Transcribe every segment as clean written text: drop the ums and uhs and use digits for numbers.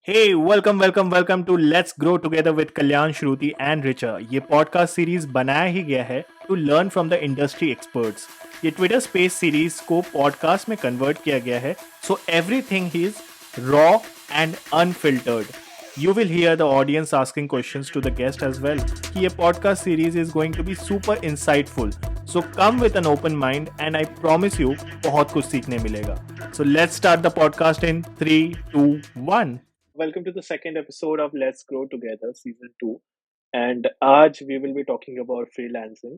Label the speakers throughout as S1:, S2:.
S1: Hey, welcome to Let's Grow Together with Kalyan, Shruti and Richa. ये podcast series बनाया ही गया है to learn from the industry experts. ये Twitter space series को podcast में कन्वर्ट किया गया है so everything is raw and unfiltered. You will hear the audience asking questions to the guest as well. कि ये podcast series is going to be super insightful. So come with an open mind and I promise you बहुत कुछ सीखने मिलेगा. So let's start the podcast in 3, 2, 1. Welcome to the second episode of Let's Grow Together season 2. And आज we will be talking about freelancing.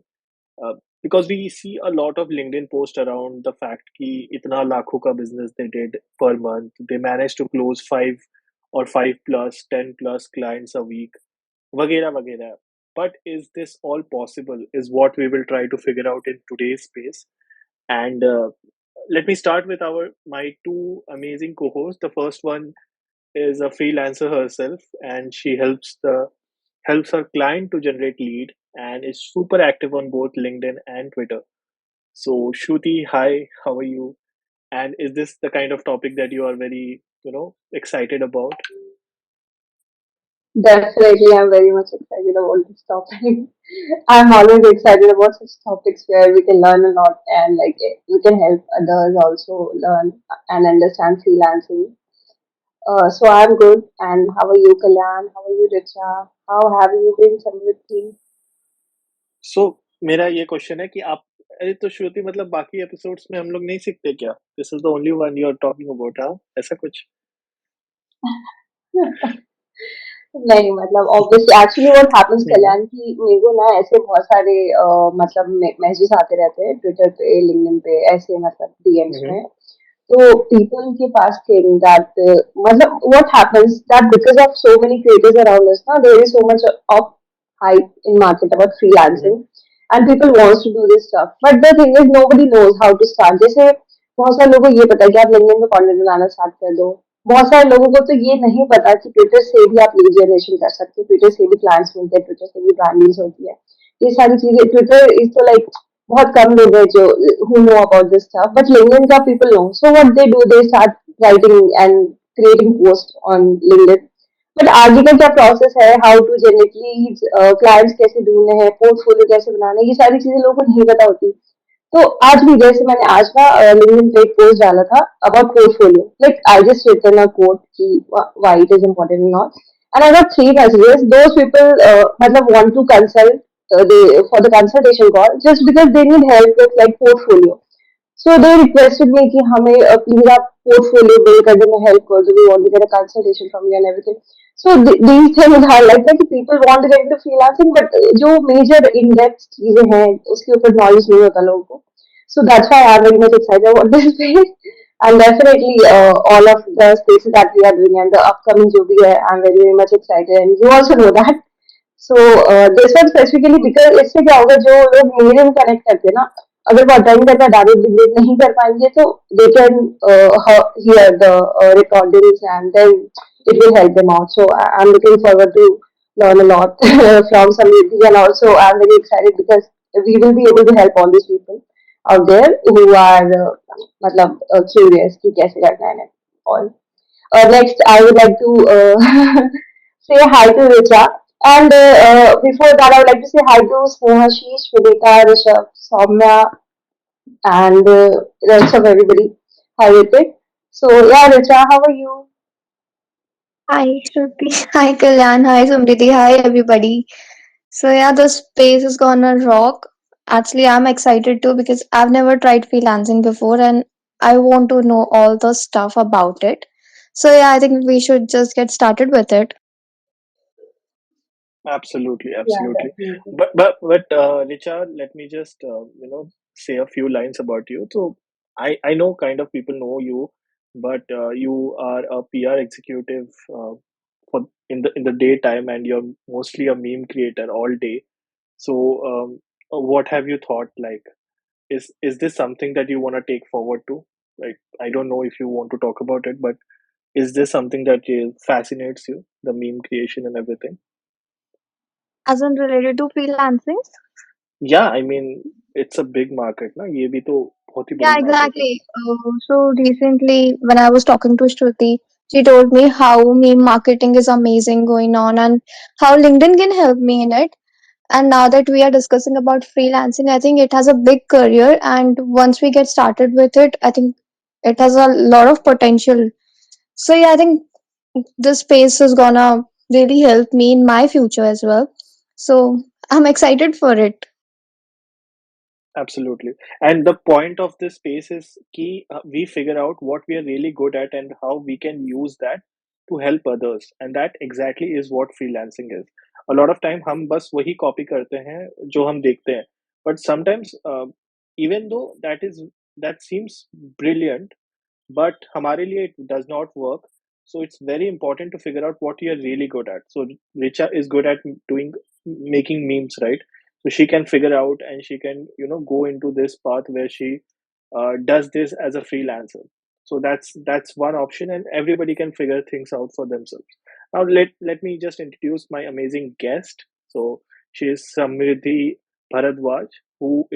S1: Uh, because we see a lot of LinkedIn posts around the fact कि इतना लाखों का business they did per month. They managed to close 5 plus, 10 plus clients a week, वगैरह वगैरह. But is this all possible? Is what we will try to figure out in today's space. And let me start with our my two amazing co-hosts. The first one is a freelancer herself, and she helps her client to generate lead and is super active on both LinkedIn and Twitter. So Shruti, hi, how are you? And is this the kind of topic that you are very excited about?
S2: Definitely, I'm very much excited about this topic. I'm always excited about such topics where we can learn a lot and we can help others also learn and understand freelancing. So I'm good. And how are you, Kalyan? How are you, Richa? How have you been, Samridhi?
S1: सो मेरा ये question है कि आप अरे तो श्रुति मतलब बाकी episodes में हम लोग नहीं सीखते क्या? This is the only one you are talking about, हाँ, ऐसा कुछ?
S2: नहीं मतलब obviously actually what happens Kalyan की मेरे को ना ऐसे बहुत सारे मतलब मैसेजेस आते रहते हैं ट्विटर पे लिंक्डइन पे ऐसे मतलब डीएम्स
S1: हम्म.
S2: में तो पीपल के पास थिंक दैट मतलब what happens that because of so many creators around us ना there is so much of hype in market about freelancing
S1: hmm.
S2: and people wants to do this stuff but the thing is nobody knows how to start जैसे बहुत सारे लोगों को ये पता है कि आप लिंक्डइन पे कंटेंट बनाना स्टार्ट कर दो बहुत सारे लोगों को तो ये नहीं पता कि ट्विटर से भी आप लीड जनरेशन कर सकते हो ट्विटर से भी क्लाइंट्स मिलते हैं ट्विटर से भी ब्रांडिंग होती है ये सारी चीजें ट्विटर इज तो लाइक बहुत कम लोग हैं जो who know about this stuff but LinkedIn का people know so what they do they start writing and creating posts on LinkedIn but आगे का क्या प्रोसेस है how to generate leads clients कैसे ढूंढने हैं पोर्टफोलियो कैसे बनाना है ये सारी चीजें लोगों को नहीं पता होती तो आज भी जैसे मैंने आज ना लिंक्डइन पे एक पोस्ट डाला था about portfolio like I just written a quote कि why it is important not and I got three messages those people मतलब want to consult they for the consultation call just because they need help with like portfolio so they requested me कि हमें please आप portfolio build करने में help कर दो we want to get a consultation from you and everything so these things highlight that people want to get into freelancing but जो major in depth चीजें हैं उसके ऊपर knowledge नहीं होता लोगों को so that's why I'm very much excited about this space and definitely all of the spaces that we are doing and the upcoming जो भी है I'm very very much excited and you also know that so this one specifically because इससे क्या होगा जो लोग मेरे में कनेक्ट करते हैं ना अगर वो अटेंड करना डायरेक्ट डिबेट नहीं कर पाएंगे तो they can hear the recordings and then it will help them out. So I'm looking forward to learn a lot from Samriddhi and also I'm very excited because we will be able to help all these people out there who are मतलब curious कि कैसे करना है all. Next, I would like to say hi to Richa. And before that, I would like to say hi to Snehashish, Vidita, Rishabh, Soumya, and rest of everybody. Hi, Ritik. So, yeah, Richa, how are you?
S3: Hi, Shruti. Hi, Kalyan. Hi, Samridhi. Hi, everybody. So, yeah, the space is gonna rock. Actually, I'm excited too because I've never tried freelancing before and I want to know all the stuff about it. So, yeah, I think we should just get started with it.
S1: Absolutely,
S2: Yeah,
S1: absolutely.
S2: definitely.
S1: But Richa, let me just say a few lines about you. So I know kind of people know you, but you are a PR executive for in the daytime, and you're mostly a meme creator all day. So what have you thought? Like, is this something that you want to take forward to? Like, I don't know if you want to talk about it, but is this something that fascinates you, the meme creation and everything?
S3: As in related to freelancing?
S1: Yeah, I mean, it's a big market ना, ये भी तो बहुत ही
S3: Yeah,
S1: बड़ी market है.
S3: exactly. So recently, when I was talking to Shruti, She told me how meme marketing is amazing going on and how LinkedIn can help me in it. And now that we are discussing about freelancing, I think it has a big career. And once we get started with it, I think it has a lot of potential. So, yeah, I think this space is gonna really help me in my future as well. So, I'm excited for it.
S1: Absolutely. And the point of this space is key. We figure out what we are really good at and how we can use that to help others. And that exactly is what freelancing is. A lot of time हम बस वही copy करते हैं जो हम देखते हैं. But sometimes, even though that seems brilliant, but हमारे लिए it does not work. So it's very important to figure out what you're really good at. So Richa is good at doing making memes, right? So she can figure out and she can go into this path where she does this as a freelancer. So that's one option, and everybody can figure things out for themselves. Now let me just introduce my amazing guest. So she is Samridhi Bhardwaj, who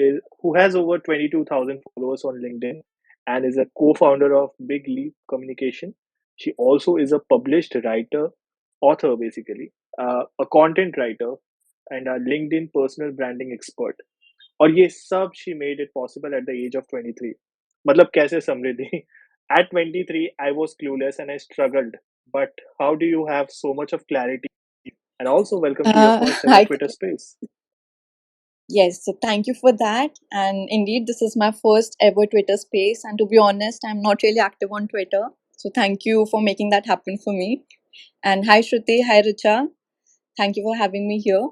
S1: has over 22,000 followers on LinkedIn and is a co-founder of Big Leap Communication. She also is a published writer, author basically, a content writer, and a LinkedIn personal branding expert. और ये सब she made it possible at the age of 23. मतलब कैसे समृद्धि? At 23, I was clueless and I struggled. But how do you have so much of clarity? And also, welcome to your first ever
S4: Hi.
S1: Twitter space.
S4: Yes, so thank you for that. And indeed, this is my first ever Twitter space. And to be honest, I'm not really active on Twitter. So thank you for making that happen for me. And hi, Shruti. Hi, Richa. Thank you for having me here.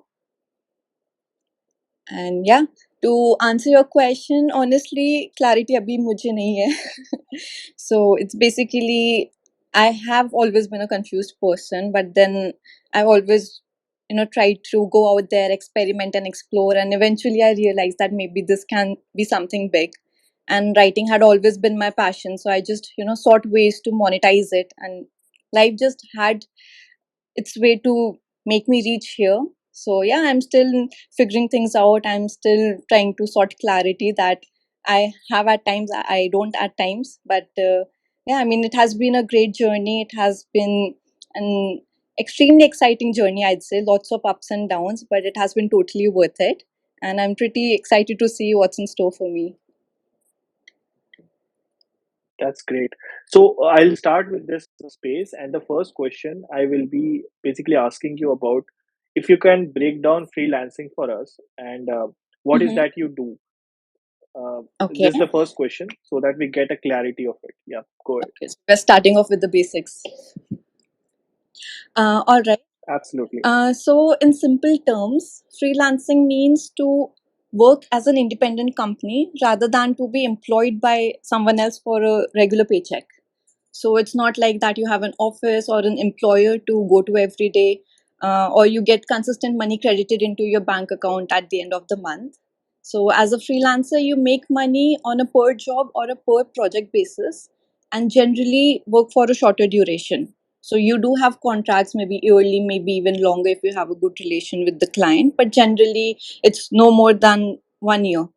S4: And yeah, to answer your question, honestly, clarity abhi mujhe nahi hai. So it's basically, I have always been a confused person, but then I've always, tried to go out there, experiment and explore. And eventually I realized that maybe this can be something big. And writing had always been my passion. So I just, sought ways to monetize it. And life just had its way to make me reach here. So yeah, I'm still figuring things out. I'm still trying to sort clarity that I have at times, I don't at times. But yeah, I mean, it has been a great journey. It has been an extremely exciting journey, I'd say. Lots of ups and downs, but it has been totally worth it. And I'm pretty excited to see what's in store for me.
S1: That's great. So I'll start with this space, and the first question I will be basically asking you about if you can break down freelancing for us and what is
S4: Mm-hmm.
S1: that you do.
S4: Okay.
S1: This is the first question, so that we get a clarity of it. Yeah, go ahead.
S4: Okay, so we're starting off with the basics. All right.
S1: Absolutely.
S4: So, in simple terms, freelancing means to work as an independent company rather than to be employed by someone else for a regular paycheck. So, it's not like that you have an office or an employer to go to every day, or you get consistent money credited into your bank account at the end of the month. So, as a freelancer, you make money on a per job or a per project basis and generally work for a shorter duration. So you do have contracts, maybe yearly, maybe even longer if you have a good relation with the client, but generally it's no more than 1 year.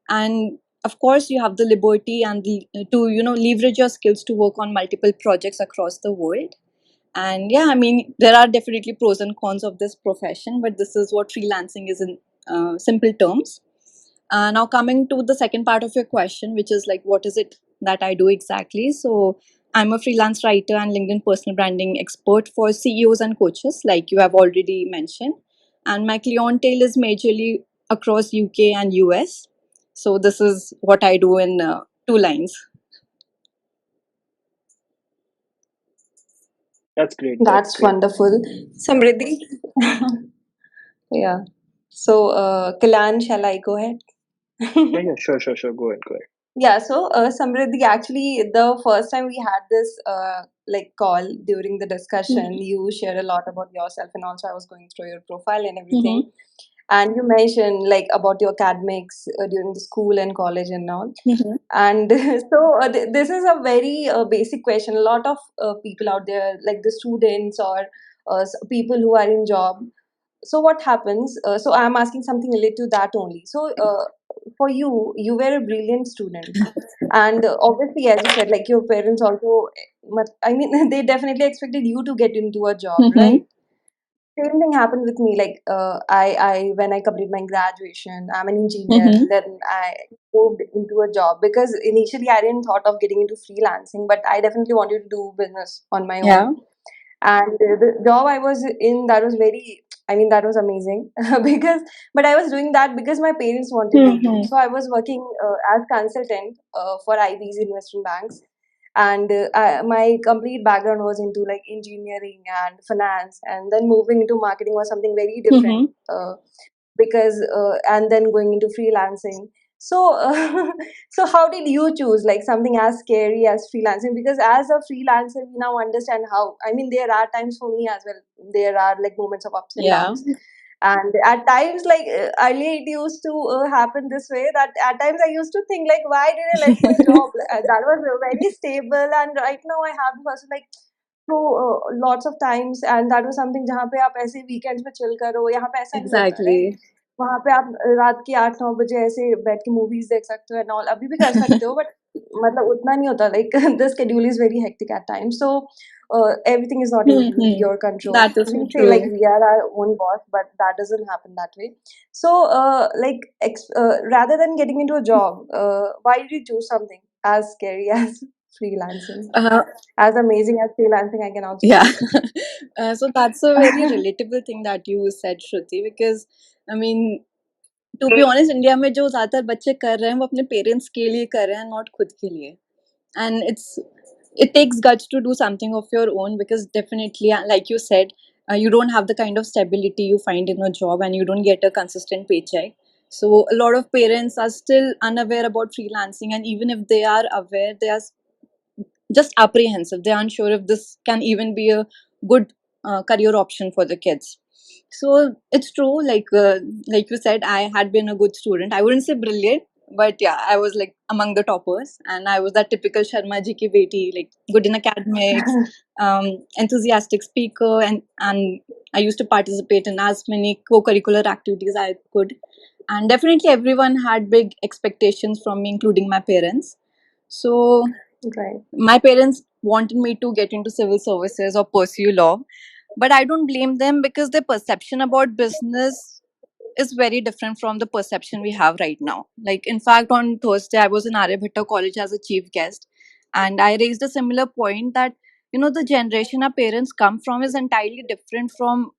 S4: And of course, you have the liberty and to leverage your skills to work on multiple projects across the world. And yeah, I mean, there are definitely pros and cons of this profession, but this is what freelancing is in simple terms. Now, coming to the second part of your question, which is like, what is it that I do exactly? So, I'm a freelance writer and LinkedIn personal branding expert for CEOs and coaches, like you have already mentioned. And my clientele is majorly across UK and US. So, this is what I do in two lines.
S1: That's great. That's
S5: That's
S1: great.
S5: wonderful. Samriddhi. Yeah. So, Kalyan, shall I go ahead?
S1: Yeah, yeah, sure, sure, sure. Go ahead, go ahead.
S5: Yeah, so Samriddhi, actually, the first time we had this like call during the discussion, you shared a lot about yourself, and also I was going through your profile and everything.
S4: Mm-hmm.
S5: And you mentioned like about your academics during the school and college and all.
S4: Mm-hmm.
S5: And so this is a very basic question. A lot of people out there, like the students or people who are in job. So what happens? So I'm asking something related to that only. So for you, you were a brilliant student, and obviously, as you said, like your parents also, I mean, they definitely expected you to get into a job,
S4: Mm-hmm.
S5: right? Same thing happened with me. Like, I when I completed my graduation, I'm an engineer.
S4: Mm-hmm.
S5: Then I moved into a job because initially I didn't thought of getting into freelancing, but I definitely wanted to do business on my own.
S4: Yeah.
S5: And the job I was in, that was very, I mean, that was amazing because, but I was doing that because my parents wanted me to.
S4: Mm-hmm.
S5: So I was working as consultant for IB's investment banks, and my complete background was into like engineering and finance, and then moving into marketing was something very different.
S4: Mm-hmm.
S5: Because and then going into freelancing. So so how did you choose like something as scary as freelancing? Because as a freelancer, we now understand how, I mean, there are times for me as well, there are like moments of ups and
S4: Yeah.
S5: downs. And at times, like earlier it used to happen this way, that at times I used to think like, why did I left my job? That was very stable, and right now I have to hustle like so lots of times, and that was something जहाँ पे आप ऐसे weekends में chill करो, यहाँ पे ऐसा नहीं होता, right?
S4: Exactly.
S5: वहाँ पे आप रात के 8-9 बजे ऐसे बैठ के मूवीज देख सकते हो एंड ऑल, अभी भी कर सकते हो, बट मतलब उतना नहीं होता, like the schedule is very hectic at times. So everything is not in
S4: Mm-hmm.
S5: your control.
S4: That is
S5: We
S4: so
S5: say like
S4: true.
S5: we are our own boss, but that doesn't happen that way. So like rather than getting into a job, why did you choose something as scary as freelancing?
S4: Uh,
S5: As amazing as freelancing, I can also
S4: yeah.
S5: say.
S4: So that's a very relatable thing that you said, Shruti, because I mean, to be honest India में जो ज्यादातर बच्चे कर रहे हैं वो अपने parents के लिए कर रहे हैं, नॉट खुद के लिए. And it takes guts to do something of your own, because definitely, like you said, you don't have the kind of stability you find in a job, and you don't get a consistent paycheck. So a lot of parents are still unaware about freelancing, and even if they are aware, they are just apprehensive. They aren't sure if this can even be a good career option for the kids. So it's true, like you said, I had been a good student. I wouldn't say brilliant, but yeah, I was like among the toppers, and I was that typical Sharma ji ki beti, like good in academics, enthusiastic speaker, and I used to participate in as many co-curricular activities I could. And definitely everyone had big expectations from me, including my parents. So
S5: Right.
S4: my parents wanted me to get into civil services or pursue law, but I don't blame them, because their perception about business is very different from the perception we have right now. Like, in fact, on Thursday, I was in Aryabhatta College as a chief guest, and I raised a similar point that, the generation our parents come from is entirely different from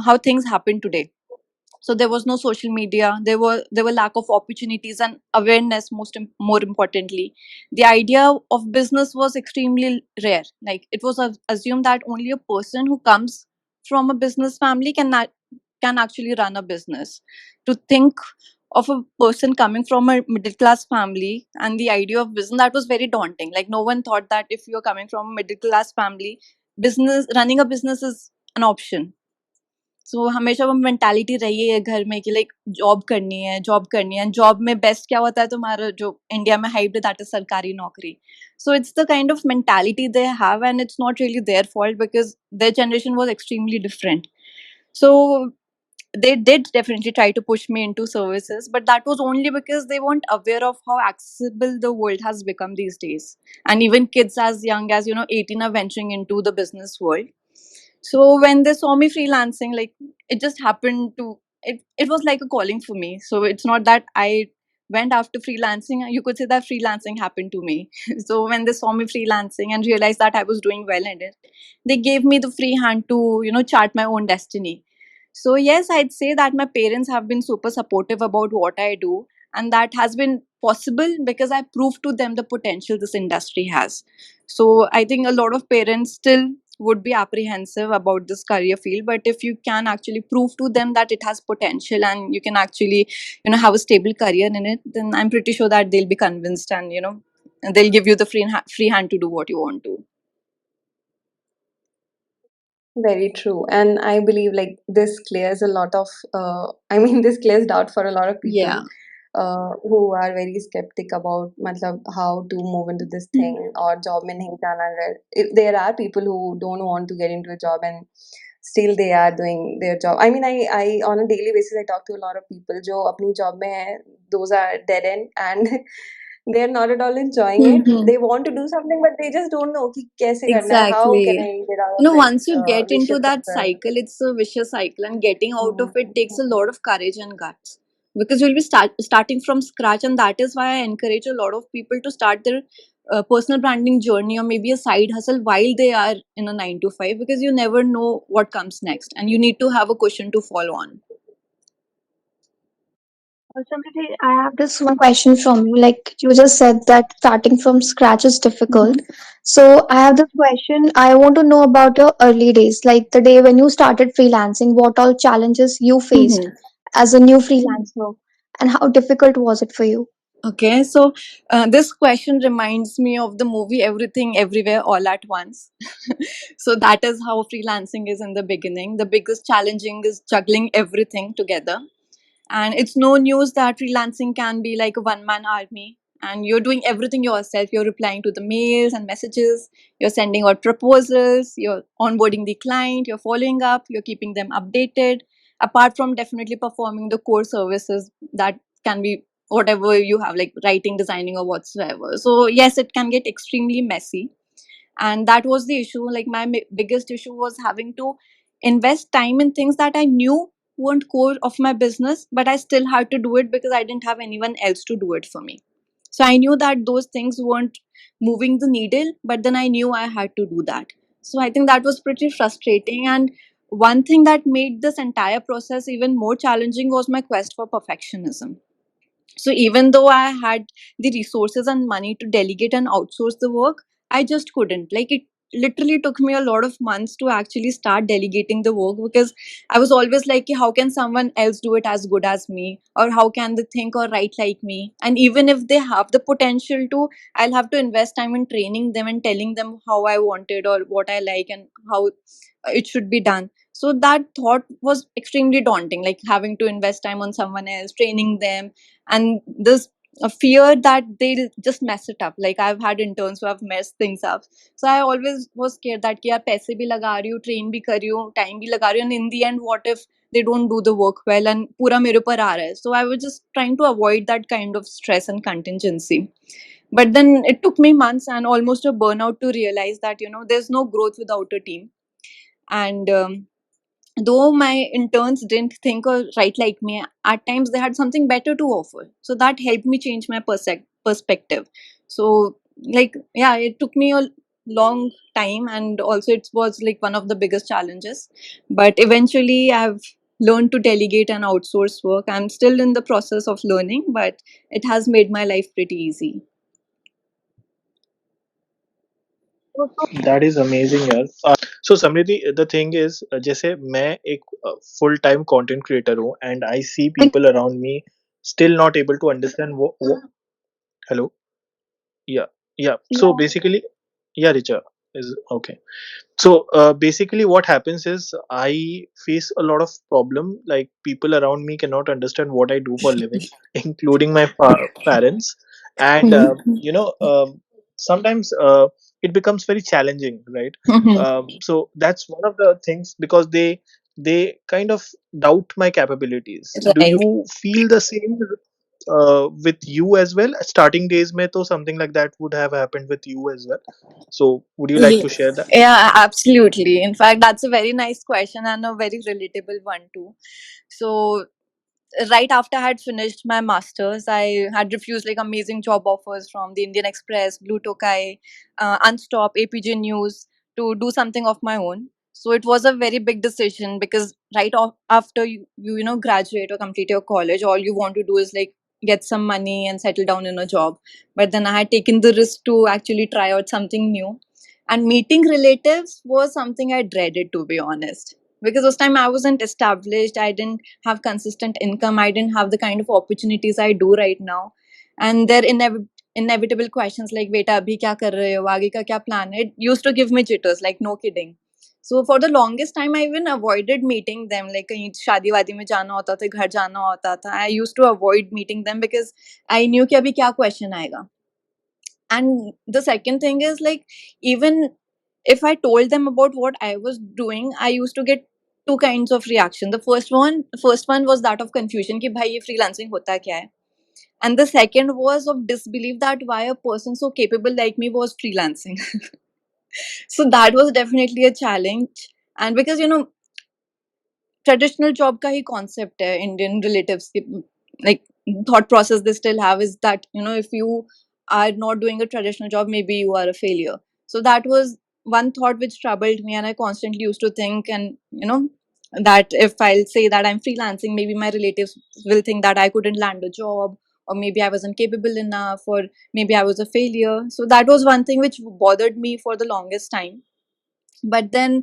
S4: how things happen today. So there was no social media, there were lack of opportunities and awareness. More importantly, the idea of business was extremely rare. Like, it was assumed that only a person who comes from a business family can actually run a business. To think of a person coming from a middle class family and the idea of business, that was very daunting. Like, no one thought that if you're coming from a middle class family, business running a business is an option. सो हमेशा वो mentality रही है घर में कि like job करनी है. Job में बेस्ट क्या होता है, तुम्हारा जो इंडिया में hype that is sarkari naukri. So it's the kind of mentality they have, and it's not really their fault, because their generation was extremely different. So they did definitely try to push me into services, but that was only because they weren't aware of how accessible the world has become these days. And even kids as young as 18 are venturing into the business world. So when they saw me freelancing, like, it just happened to it was like a calling for me. So it's not that I went after freelancing. You could say that freelancing happened to me. So when they saw me freelancing and realized that I was doing well in it, they gave me the free hand to chart my own destiny. So yes, I'd say that my parents have been super supportive about what I do, and that has been possible because I proved to them the potential this industry has. So I think a lot of parents still would be apprehensive about this career field, but if you can actually prove to them that it has potential and you can actually have a stable career in it, then I'm pretty sure that they'll be convinced, and they'll give you the free hand to do what you want to.
S5: Very true. And I believe like this clears a lot of I mean this clears doubt for a lot of people.
S4: Yeah.
S5: who are very skeptic about matlab, how to move into this thing or job mein nahi jana hai. If there are people who don't want to get into a job and still they are doing their job. I mean, I on a daily basis I talk to a lot of people जो अपनी job में हैं, those are dead end and they're not at all enjoying it.
S4: Mhm.
S5: They want to do something but they just don't know कि कैसे करना है, how can I
S4: Exactly.
S5: get out of this
S4: Once you get into
S5: vicious
S4: that
S5: circle.
S4: cycle, it's a vicious cycle, and getting out of it takes a lot of courage and guts because you'll be starting from scratch, and that is why I encourage a lot of people to start their personal branding journey or maybe a side hustle while they are in a 9 to 5 because you never know what comes next, and you need to have a cushion to fall on.
S3: Samriddhi, I have this one question from you. Like you just said that starting from scratch is difficult.
S4: Mhm.
S3: So I have this question. I want to know about your early days, like the day when you started freelancing, what all challenges you faced
S4: Mhm.
S3: as a new freelancer, and how difficult was it for you?
S4: Okay, so this question reminds me of the movie Everything Everywhere All at Once. So that is how freelancing is in the beginning. The biggest challenging is juggling everything together. And it's no news that freelancing can be like a one man army and you're doing everything yourself. You're replying to the mails and messages, you're sending out proposals, you're onboarding the client, you're following up, you're keeping them updated, apart from definitely performing the core services that can be whatever you have, like writing, designing, or whatsoever. So, yes, it can get extremely messy, and that was the issue. Like my biggest issue was having to invest time in things that I knew weren't core of my business, but I still had to do it because I didn't have anyone else to do it for me. So I knew that those things weren't moving the needle, but then I knew I had to do that. So I think that was pretty frustrating, and one thing that made this entire process even more challenging was my quest for perfectionism. So even though I had the resources and money to delegate and outsource the work, I just couldn't. Like it literally took me a lot of months to actually start delegating the work because I was always like, how can someone else do it as good as me? Or how can they think or write like me? And even if they have the potential to, I'll have to invest time in training them and telling them how I wanted or what I like and how it should be done. So that thought was extremely daunting, like having to invest time on someone else, training them, and this a fear that they'll just mess it up. Like I've had interns who have messed things up, so I always was scared that कि यार पैसे भी लगा रही हूँ, train भी कर रही हूँ, time भी लगा रही हूँ, and in the end what if they don't do the work well and पूरा मेरे ऊपर आ रहा है. So I was just trying to avoid that kind of stress and contingency. But then it took me months and almost a burnout to realize that there's no growth without a team. And though my interns didn't think or write like me, at times they had something better to offer. So that helped me change my perspective. So, like, yeah, it took me a long time, and also it was like one of the biggest challenges. But eventually, I've learned to delegate and outsource work. I'm still in the process of learning, but it has made my life pretty easy.
S1: That is amazing यार. So Samriddhi, the thing is, जैसे मैं एक full time content creator हूँ and I see people around me still not able to understand what hello, yeah, yeah, so
S3: Yeah.
S1: basically, yeah, Richa is okay. So basically what happens is I face a lot of problem, like people around me cannot understand what I do for a living including my parents. And sometimes it becomes very challenging, right? So that's one of the things, because they kind of doubt my capabilities. Do
S4: Right.
S1: you feel the same with you as well? Starting days mein to something like that would have happened with you as well, so would you like
S4: Ye-
S1: to share that?
S4: Yeah, absolutely. In fact, that's a very nice question and a very relatable one too. So, right after I had finished my masters, I had refused like amazing job offers from the Indian Express, Blue Tokai, Unstop, APJ News to do something of my own. So it was a very big decision because after you graduate or complete your college, all you want to do is like get some money and settle down in a job. But then I had taken the risk to actually try out something new, and meeting relatives was something I dreaded, to be honest, because this time I wasn't established. I didn't have consistent income. I didn't have the kind of opportunities I do right now. And their inevitable questions like, beta, abhi kya kar rahe ho? Aage ka kya plan hai? It used to give me jitters, like, no kidding. So for the longest time, I even avoided meeting them. Like कहीं शादी वादी में जाना होता था, घर जाना होता था, I used to avoid meeting them because I knew कि अभी क्या question आएगा. And the second thing is like, even if I told them about what I was doing, I used to get two kinds of reaction. The first one was that of confusion कि भाई ये freelancing होता क्या है. And the second was of disbelief that why a person so capable like me was freelancing. So that was definitely a challenge. And because traditional job का ही concept है Indian relatives की, like thought process they still have is that if you are not doing a traditional job maybe you are a failure. So that was one thought which troubled me, and I constantly used to think, and that if I'll say that I'm freelancing, maybe my relatives will think that I couldn't land a job, or maybe I wasn't capable enough, or maybe I was a failure. So that was one thing which bothered me for the longest time. But then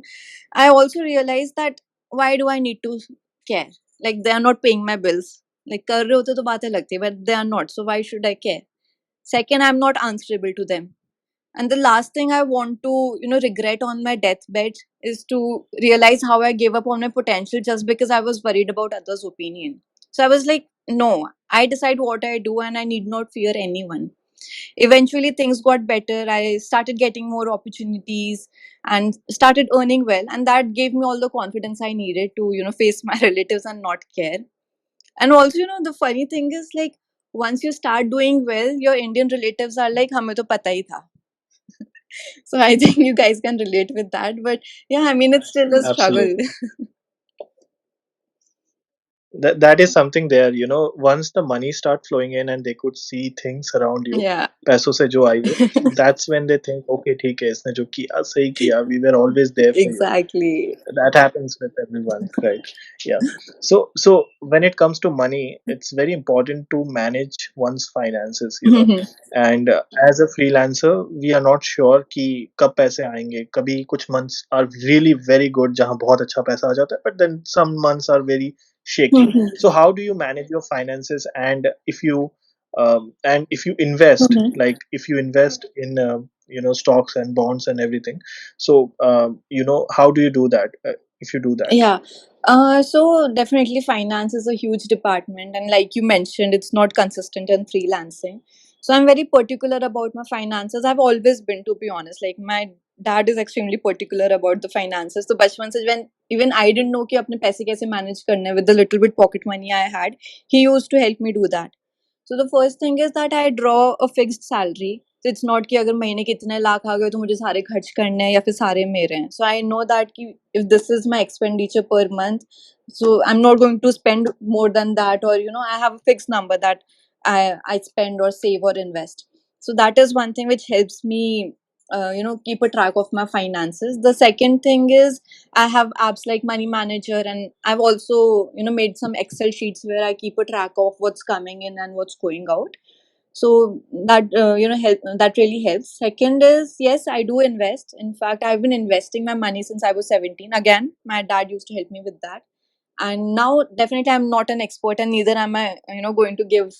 S4: I also realized that why do I need to care? Like, they are not paying my bills. Like, कर रहे होते तो बातें लगती, but they are not, so why should I care? Second, I'm not answerable to them. And the last thing I want to regret on my deathbed is to realize how I gave up on my potential just because I was worried about others' opinion. So I was like, no, I decide what I do, and I need not fear anyone. Eventually things got better. I started getting more opportunities and started earning well, and that gave me all the confidence I needed to face my relatives and not care. And also, the funny thing is, like, once you start doing well, your Indian relatives are like, hame to pata hi tha. So I think you guys can relate with that. But yeah, I mean, it's still a struggle.
S1: Absolutely. That is something there, once the money start flowing in and they could see things around you,
S4: Yeah.
S1: पैसों से जो आई है, that's when they think, okay, ठीक है, इसने जो किया सही किया, we were always there for you.
S4: Exactly.
S1: That happens with everyone, right? Yeah. So when it comes to money, it's very important to manage one's finances, and as a freelancer we are not sure कि कब पैसे आएंगे. कभी कुछ months are really very good जहाँ बहुत अच्छा पैसा आ जाता है, but then some months are very shaky. So how do you manage your finances? And if you invest, like if you invest in stocks and bonds and everything, so how do you do that, if you do that?
S4: Yeah. So definitely finance is a huge department, and like you mentioned, it's not consistent in freelancing. So I'm very particular about my finances. I've always been, to be honest. Like, my dad is extremely particular about the finances. So bachpan se, when even I didn't know कि अपने पैसे कैसे manage करने with the little bit pocket money I had, he used to help me do that. So the first thing is that I draw a fixed salary. So it's not कि अगर महीने के इतने लाख आ गए तो मुझे सारे खर्च करने हैं या फिर सारे मेरे हैं. So I know that कि if this is my expenditure per month, so I'm not going to spend more than that, or I have a fixed number that I spend or save or invest. So that is one thing which helps me keep a track of my finances. The second thing is I have apps like Money Manager, and I've also made some Excel sheets where I keep a track of what's coming in and what's going out. So that help that really helps. Second is, yes, I do invest. In fact, I've been investing my money since I was 17. Again, my dad used to help me with that. And now definitely I'm not an expert, and neither am I going to give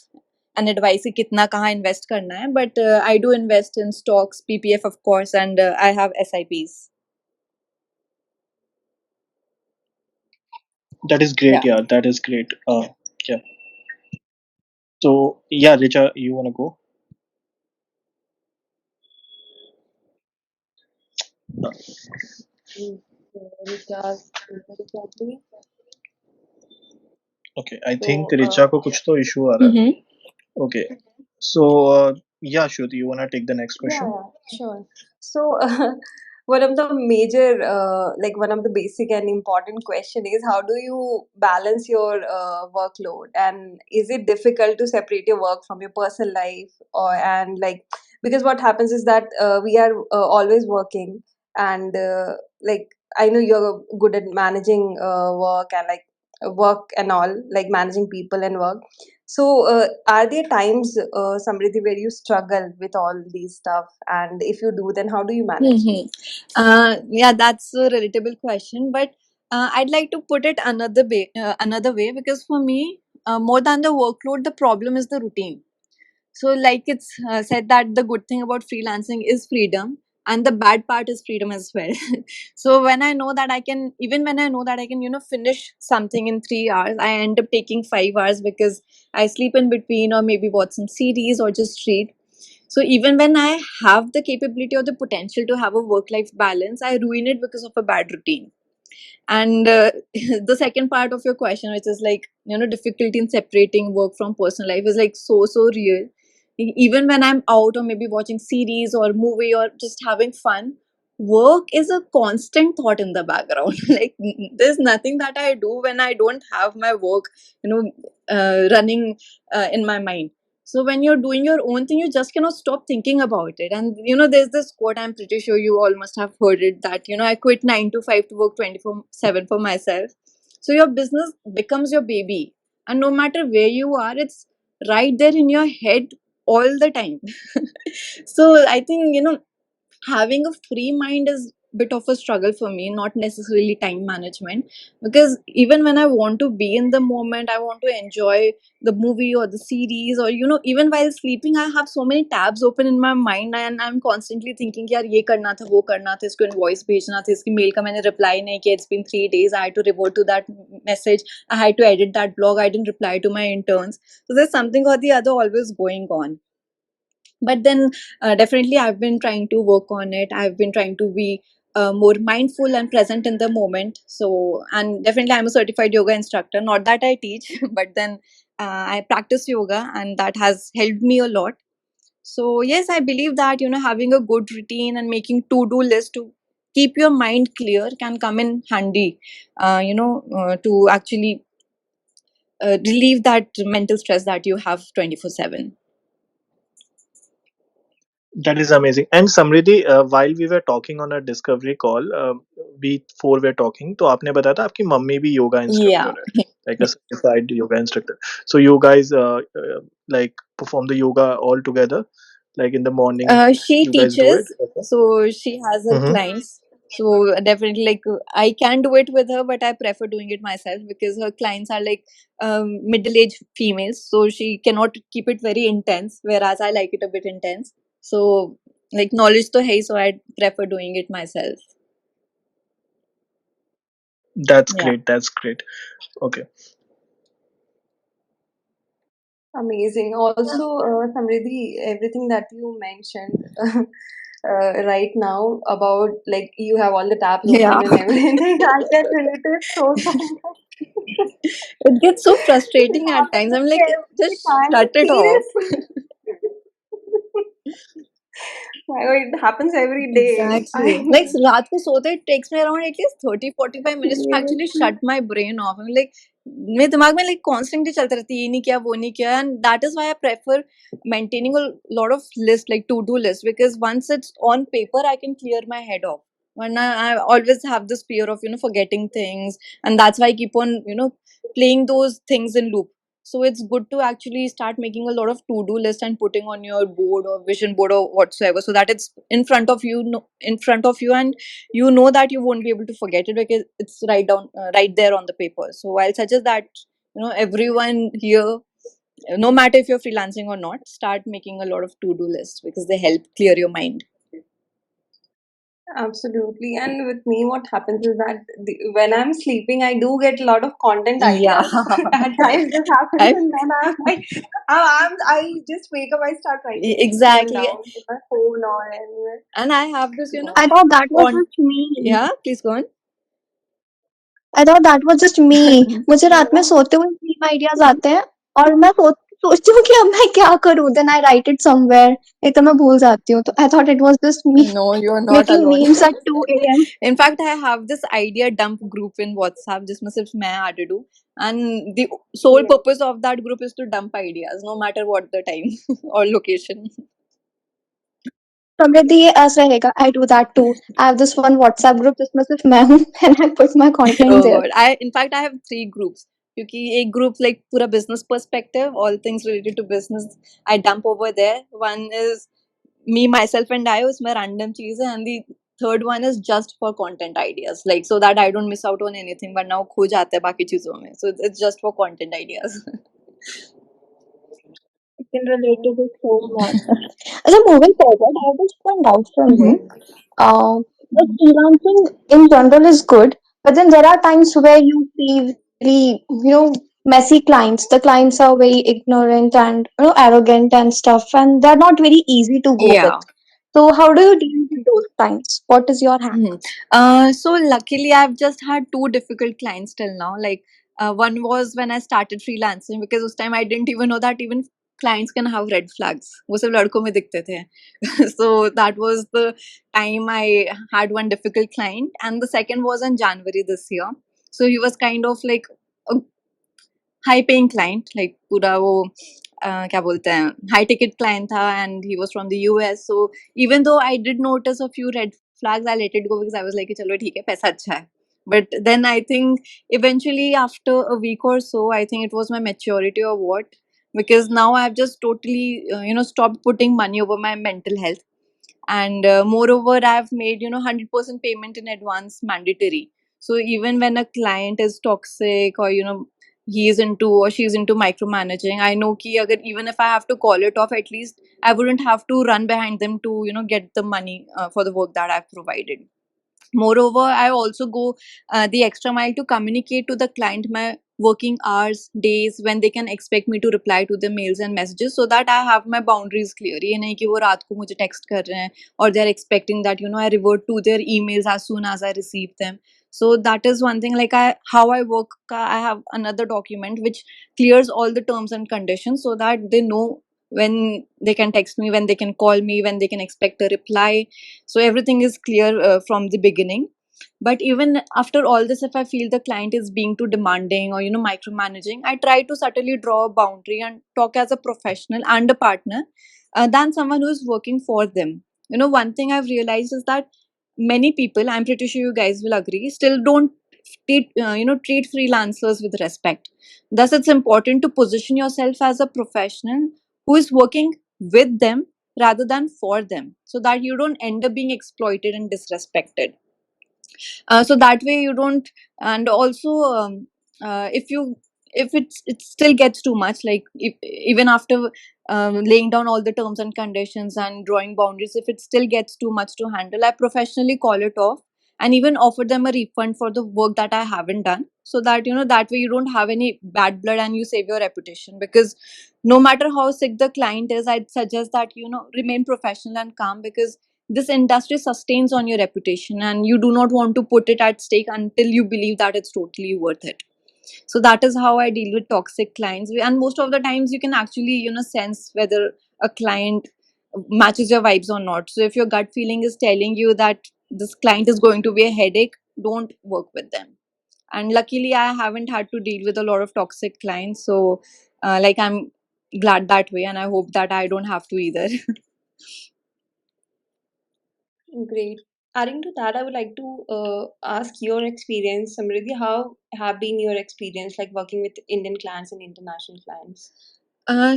S4: an advice कि कितना कहाँ invest करना है. But I do invest in stocks, PPF of course, and I have SIPs.
S1: That is great.
S4: Yeah.
S1: Yeah, that is great. Yeah. So yeah, Richa, you want to go?
S2: Mm, Richa, exactly.
S1: Okay, I think
S2: So,
S1: Richa को कुछ तो issue आ रहा है.
S4: Mm-hmm.
S1: Okay. So yeah, Shruti, you want to take the next
S5: Yeah,
S1: question?
S5: yeah, sure. So, one of the major, like one of the basic and important question is how do you balance your workload, and is it difficult to separate your work from your personal life, or and like because what happens is that we are always working, and like I know you're good at managing work and like work and all, like managing people and work. So, are there times, Samriddhi, where you struggle with all these stuff? And if you do, then how do you manage?
S4: Mm-hmm. Yeah, that's a relatable question, but I'd like to put it another way, because for me, more than the workload, the problem is the routine. So, like it's said that the good thing about freelancing is freedom, and the bad part is freedom as well. So when I know that I can, even when I know that I can, finish something in 3 hours, I end up taking 5 hours because I sleep in between, or maybe watch some series or just read. So even when I have the capability or the potential to have a work life balance, I ruin it because of a bad routine. And the second part of your question, which is like, difficulty in separating work from personal life, is like so real. Even when I'm out or maybe watching series or movie or just having fun, work is a constant thought in the background. Like, there's nothing that I do when I don't have my work, running in my mind. So when you're doing your own thing, you just cannot stop thinking about it. And there's this quote, I'm pretty sure you all must have heard it, that I quit 9 to 5 to work 24/7 for myself. So your business becomes your baby, and no matter where you are, it's right there in your head all the time. So I think, having a free mind is bit of a struggle for me, not necessarily time management, because even when I want to be in the moment, I want to enjoy the movie or the series, or even while sleeping, I have so many tabs open in my mind, and I'm constantly thinking, yaar ye karna tha, wo karna tha, isko invoice bhejna tha, iski mail ka maine reply nahi kiya, it's been 3 days, I had to revert to that message, I had to edit that blog, I didn't reply to my interns. So there's something or the other always going on. But then definitely I've been trying to work on it. I've been trying to be more mindful and present in the moment. So, and definitely I'm a certified yoga instructor, not that I teach, but then I practice yoga, and that has helped me a lot. So yes, I believe that having a good routine and making to-do list to keep your mind clear can come in handy, to actually relieve that mental stress that you have 24/7.
S1: That is amazing. And Samriddhi, while we were talking on a discovery call, we four were talking, तो आपने बताया था आपकी mummy भी yoga
S4: Yeah.
S1: Instructor है, like a certified yoga instructor. So you guys like perform the yoga all together, like in the morning.
S4: She
S1: You guys do it.
S4: teaches,
S1: Okay.
S4: so she has her
S1: Mm-hmm.
S4: clients. So definitely, like, I can do it with her, but I prefer doing it myself because her clients are like middle-aged females, so she cannot keep it very intense. Whereas I like it a bit intense. So like knowledge to hai, so I prefer doing it myself.
S1: That's
S4: Yeah.
S1: great. That's great. Okay.
S5: Amazing. Also, Samriddhi, everything that you mentioned right now about like you have all the tabs
S4: Yeah.
S5: open and everything, I can relate to it so much.
S4: It gets so
S5: It
S4: frustrating at times. I'm
S5: happens
S4: like,
S5: every
S4: just
S5: time.
S4: shut it off.
S5: Seriously. My God, it happens every day. I
S4: Exactly. Like रात को सोते it takes me around at least 30-45 minutes to actually
S5: seriously.
S4: shut my brain off. I'm like, मेरे दिमाग में like constantly चलता रहती है, ये नहीं किया, वो नहीं किया, and that is why I prefer maintaining a lot of list, like to-do list, because once it's on paper, I can clear my head off. When I always have this fear of forgetting things, and that's why I keep on playing those things in loop. So it's good to actually start making a lot of to-do list and putting on your board or vision board or whatsoever, so that it's in front of you, in front of you, and that you won't be able to forget it because it's right there on the paper. So I'll suggest that everyone here, no matter if you're freelancing or not, start making a lot of to-do lists because they help clear your mind.
S5: Absolutely. And with me, what happens is that when I'm sleeping, I do get a lot of content
S4: Yeah.
S5: ideas. At times this happens,
S4: I
S5: and then I'm like, I just wake up, I start writing them
S4: exactly.
S5: down with my phone or anywhere.
S4: And I have this
S3: I thought that was
S4: on.
S3: just me.
S4: Yeah, please go on.
S3: I thought that was just me. मुझे रात में
S5: Yeah.
S3: सोते हुए dream ideas आते हैं और मैं सोचती हूँ कि अब मैं क्या करूँ, then I write it somewhere, नहीं तो मैं भूल जाती हूँ. तो I thought it was just me
S4: No, you're not
S3: making
S4: alone.
S3: memes at 2 a.m.
S4: In fact, I have this idea dump group in WhatsApp जिसमें सिर्फ मैं added हूँ, and the sole
S5: Yeah.
S4: purpose of that group is to dump ideas, no matter what the time or location.
S3: समृद्धि ये ऐसा रहेगा. I do that too. I have this one WhatsApp group जिसमें सिर्फ मैं हूँ and I put my content
S4: Oh
S3: there.
S4: God, in fact I have 3 groups. क्योंकि एक group like पूरा business perspective, all things related to business, I dump over there. One is me, myself, and I, उसमें random चीजें, and the third one is just for content ideas, like so that I don't miss out on anything. But now खो जाते हैं बाकी चीजों में, so it's just for content ideas.
S3: can relate to this so much. So moving forward, I have just one doubt from you.
S4: Mm-hmm.
S3: The freelancing in general is good, but then there are times where you see very, messy clients. The clients are very ignorant and arrogant and stuff, and they're not very easy to go with.
S4: Yeah.
S3: So how do you deal with those times? What is your hack?
S4: Mhm. So luckily, I've just had two difficult clients till now. Like one was when I started freelancing because this time I didn't even know that even clients can have red flags. वो सब लड़कों में दिखते थे. So that was the time I had one difficult client, and the second was in January this year. So he was kind of like a high paying client like पूरा वो क्या बोलते हैं हाई टिकट क्लाइंट था and he was from the US so even though I did notice a few red flags I let it go because I was like चलो ठीक है पैसा अच्छा है but then I think eventually after a week or so I think it was my maturity or what because now I've just totally stopped putting money over my mental health and moreover I've made 100% payment in advance mandatory so even when a client is toxic or he is into or she's into micromanaging I know ki agar even if I have to call it off at least I wouldn't have to run behind them to get the money for the work that I've provided. Moreover, I also go the extra mile to communicate to the client my working hours, days, when they can expect me to reply to the mails and messages so that I have my boundaries clear. ये नहीं कि वो रात को मुझे text कर रहे हैं or they're expecting that I revert to their emails as soon as I receive them. So that is one thing. Like how I work, I have another document which clears all the terms and conditions so that they know when they can text me, when they can call me, when they can expect a reply so everything is clear from the beginning but even after all this if I feel the client is being too demanding or micromanaging I try to subtly draw a boundary and talk as a professional and a partner than someone who is working for them. One thing I've realized is that many people, I'm pretty sure you guys will agree, still don't treat freelancers with respect. Thus it's important to position yourself as a professional who is working with them rather than for them so that you don't end up being exploited and disrespected so that way you don't and also if you if it still gets too much like if, even after laying down all the terms and conditions and drawing boundaries if it still gets too much to handle I professionally call it off and even offer them a refund for the work that I haven't done so that that way you don't have any bad blood and you save your reputation because no matter how sick the client is I'd suggest that remain professional and calm because this industry sustains on your reputation and you do not want to put it at stake until you believe that it's totally worth it. So that is how I deal with toxic clients and most of the times you can actually sense whether a client matches your vibes or not. So if your gut feeling is telling you that this client is going to be a headache, don't work with them. And luckily I haven't had to deal with a lot of toxic clients so like I'm glad that way and I hope that I don't have to either.
S5: Great. Adding to that, I would like to ask your experience, Samriddhi. How have been your experience like working with Indian clients and international clients?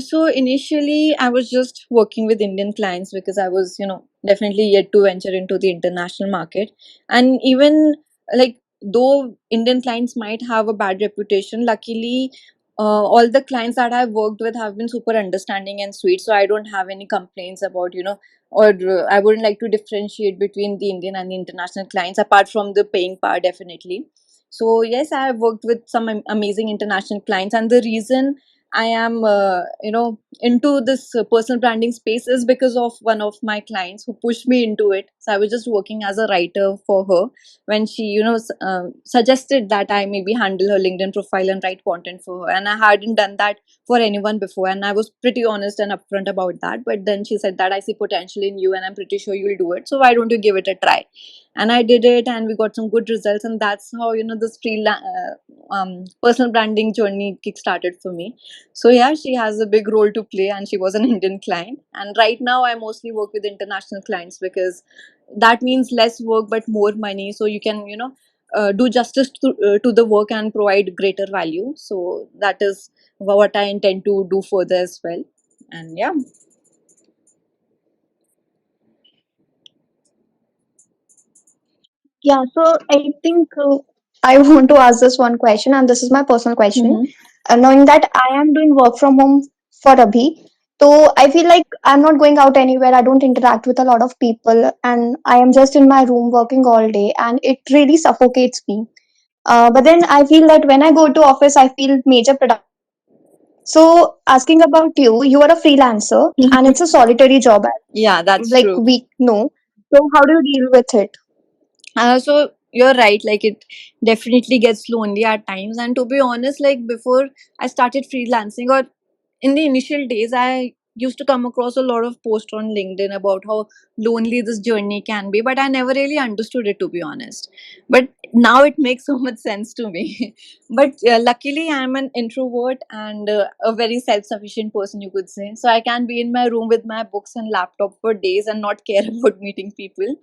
S4: So initially, I was just working with Indian clients because I was, definitely yet to venture into the international market. And even like though Indian clients might have a bad reputation, luckily, all the clients that I've worked with have been super understanding and sweet. So I don't have any complaints about, or I wouldn't like to differentiate between the Indian and the international clients apart from the paying part, definitely. So yes, I have worked with some amazing international clients, and the reason I am, into this personal branding space is because of one of my clients who pushed me into it. So I was just working as a writer for her when she, suggested that I maybe handle her LinkedIn profile and write content for her. And I hadn't done that for anyone before. And I was pretty honest and upfront about that. But then she said that I see potential in you and I'm pretty sure you'll do it. So why don't you give it a try? And I did it and we got some good results. And that's how, this personal branding journey kick-started for me. So yeah, she has a big role to play, and she was an Indian client. And right now, I mostly work with international clients because that means less work but more money. So you can, do justice to the work and provide greater value. So that is what I intend to do further as well. And yeah.
S3: Yeah, so I think I want to ask this one question, and this is my personal question.
S4: Mm-hmm.
S3: Knowing that I am doing work from home for Abhi, So I feel like I'm not going out anywhere. I don't interact with a lot of people, and I am just in my room working all day, and it really suffocates me. But then I feel that when I go to office, I feel major productivity. So asking about you, you are a freelancer, and it's a solitary job,
S4: Yeah, that's
S3: like
S4: true.
S3: we know. So how do you deal with it?
S4: So you're right, like it definitely gets lonely at times. And to be honest, like before I started freelancing, or in the initial days, I used to come across a lot of posts on LinkedIn about how lonely this journey can be, but I never really understood it, to be honest. But now it makes so much sense to me. But luckily, I'm an introvert and a very self sufficient person, you could say. So I can be in my room with my books and laptop for days and not care about meeting people.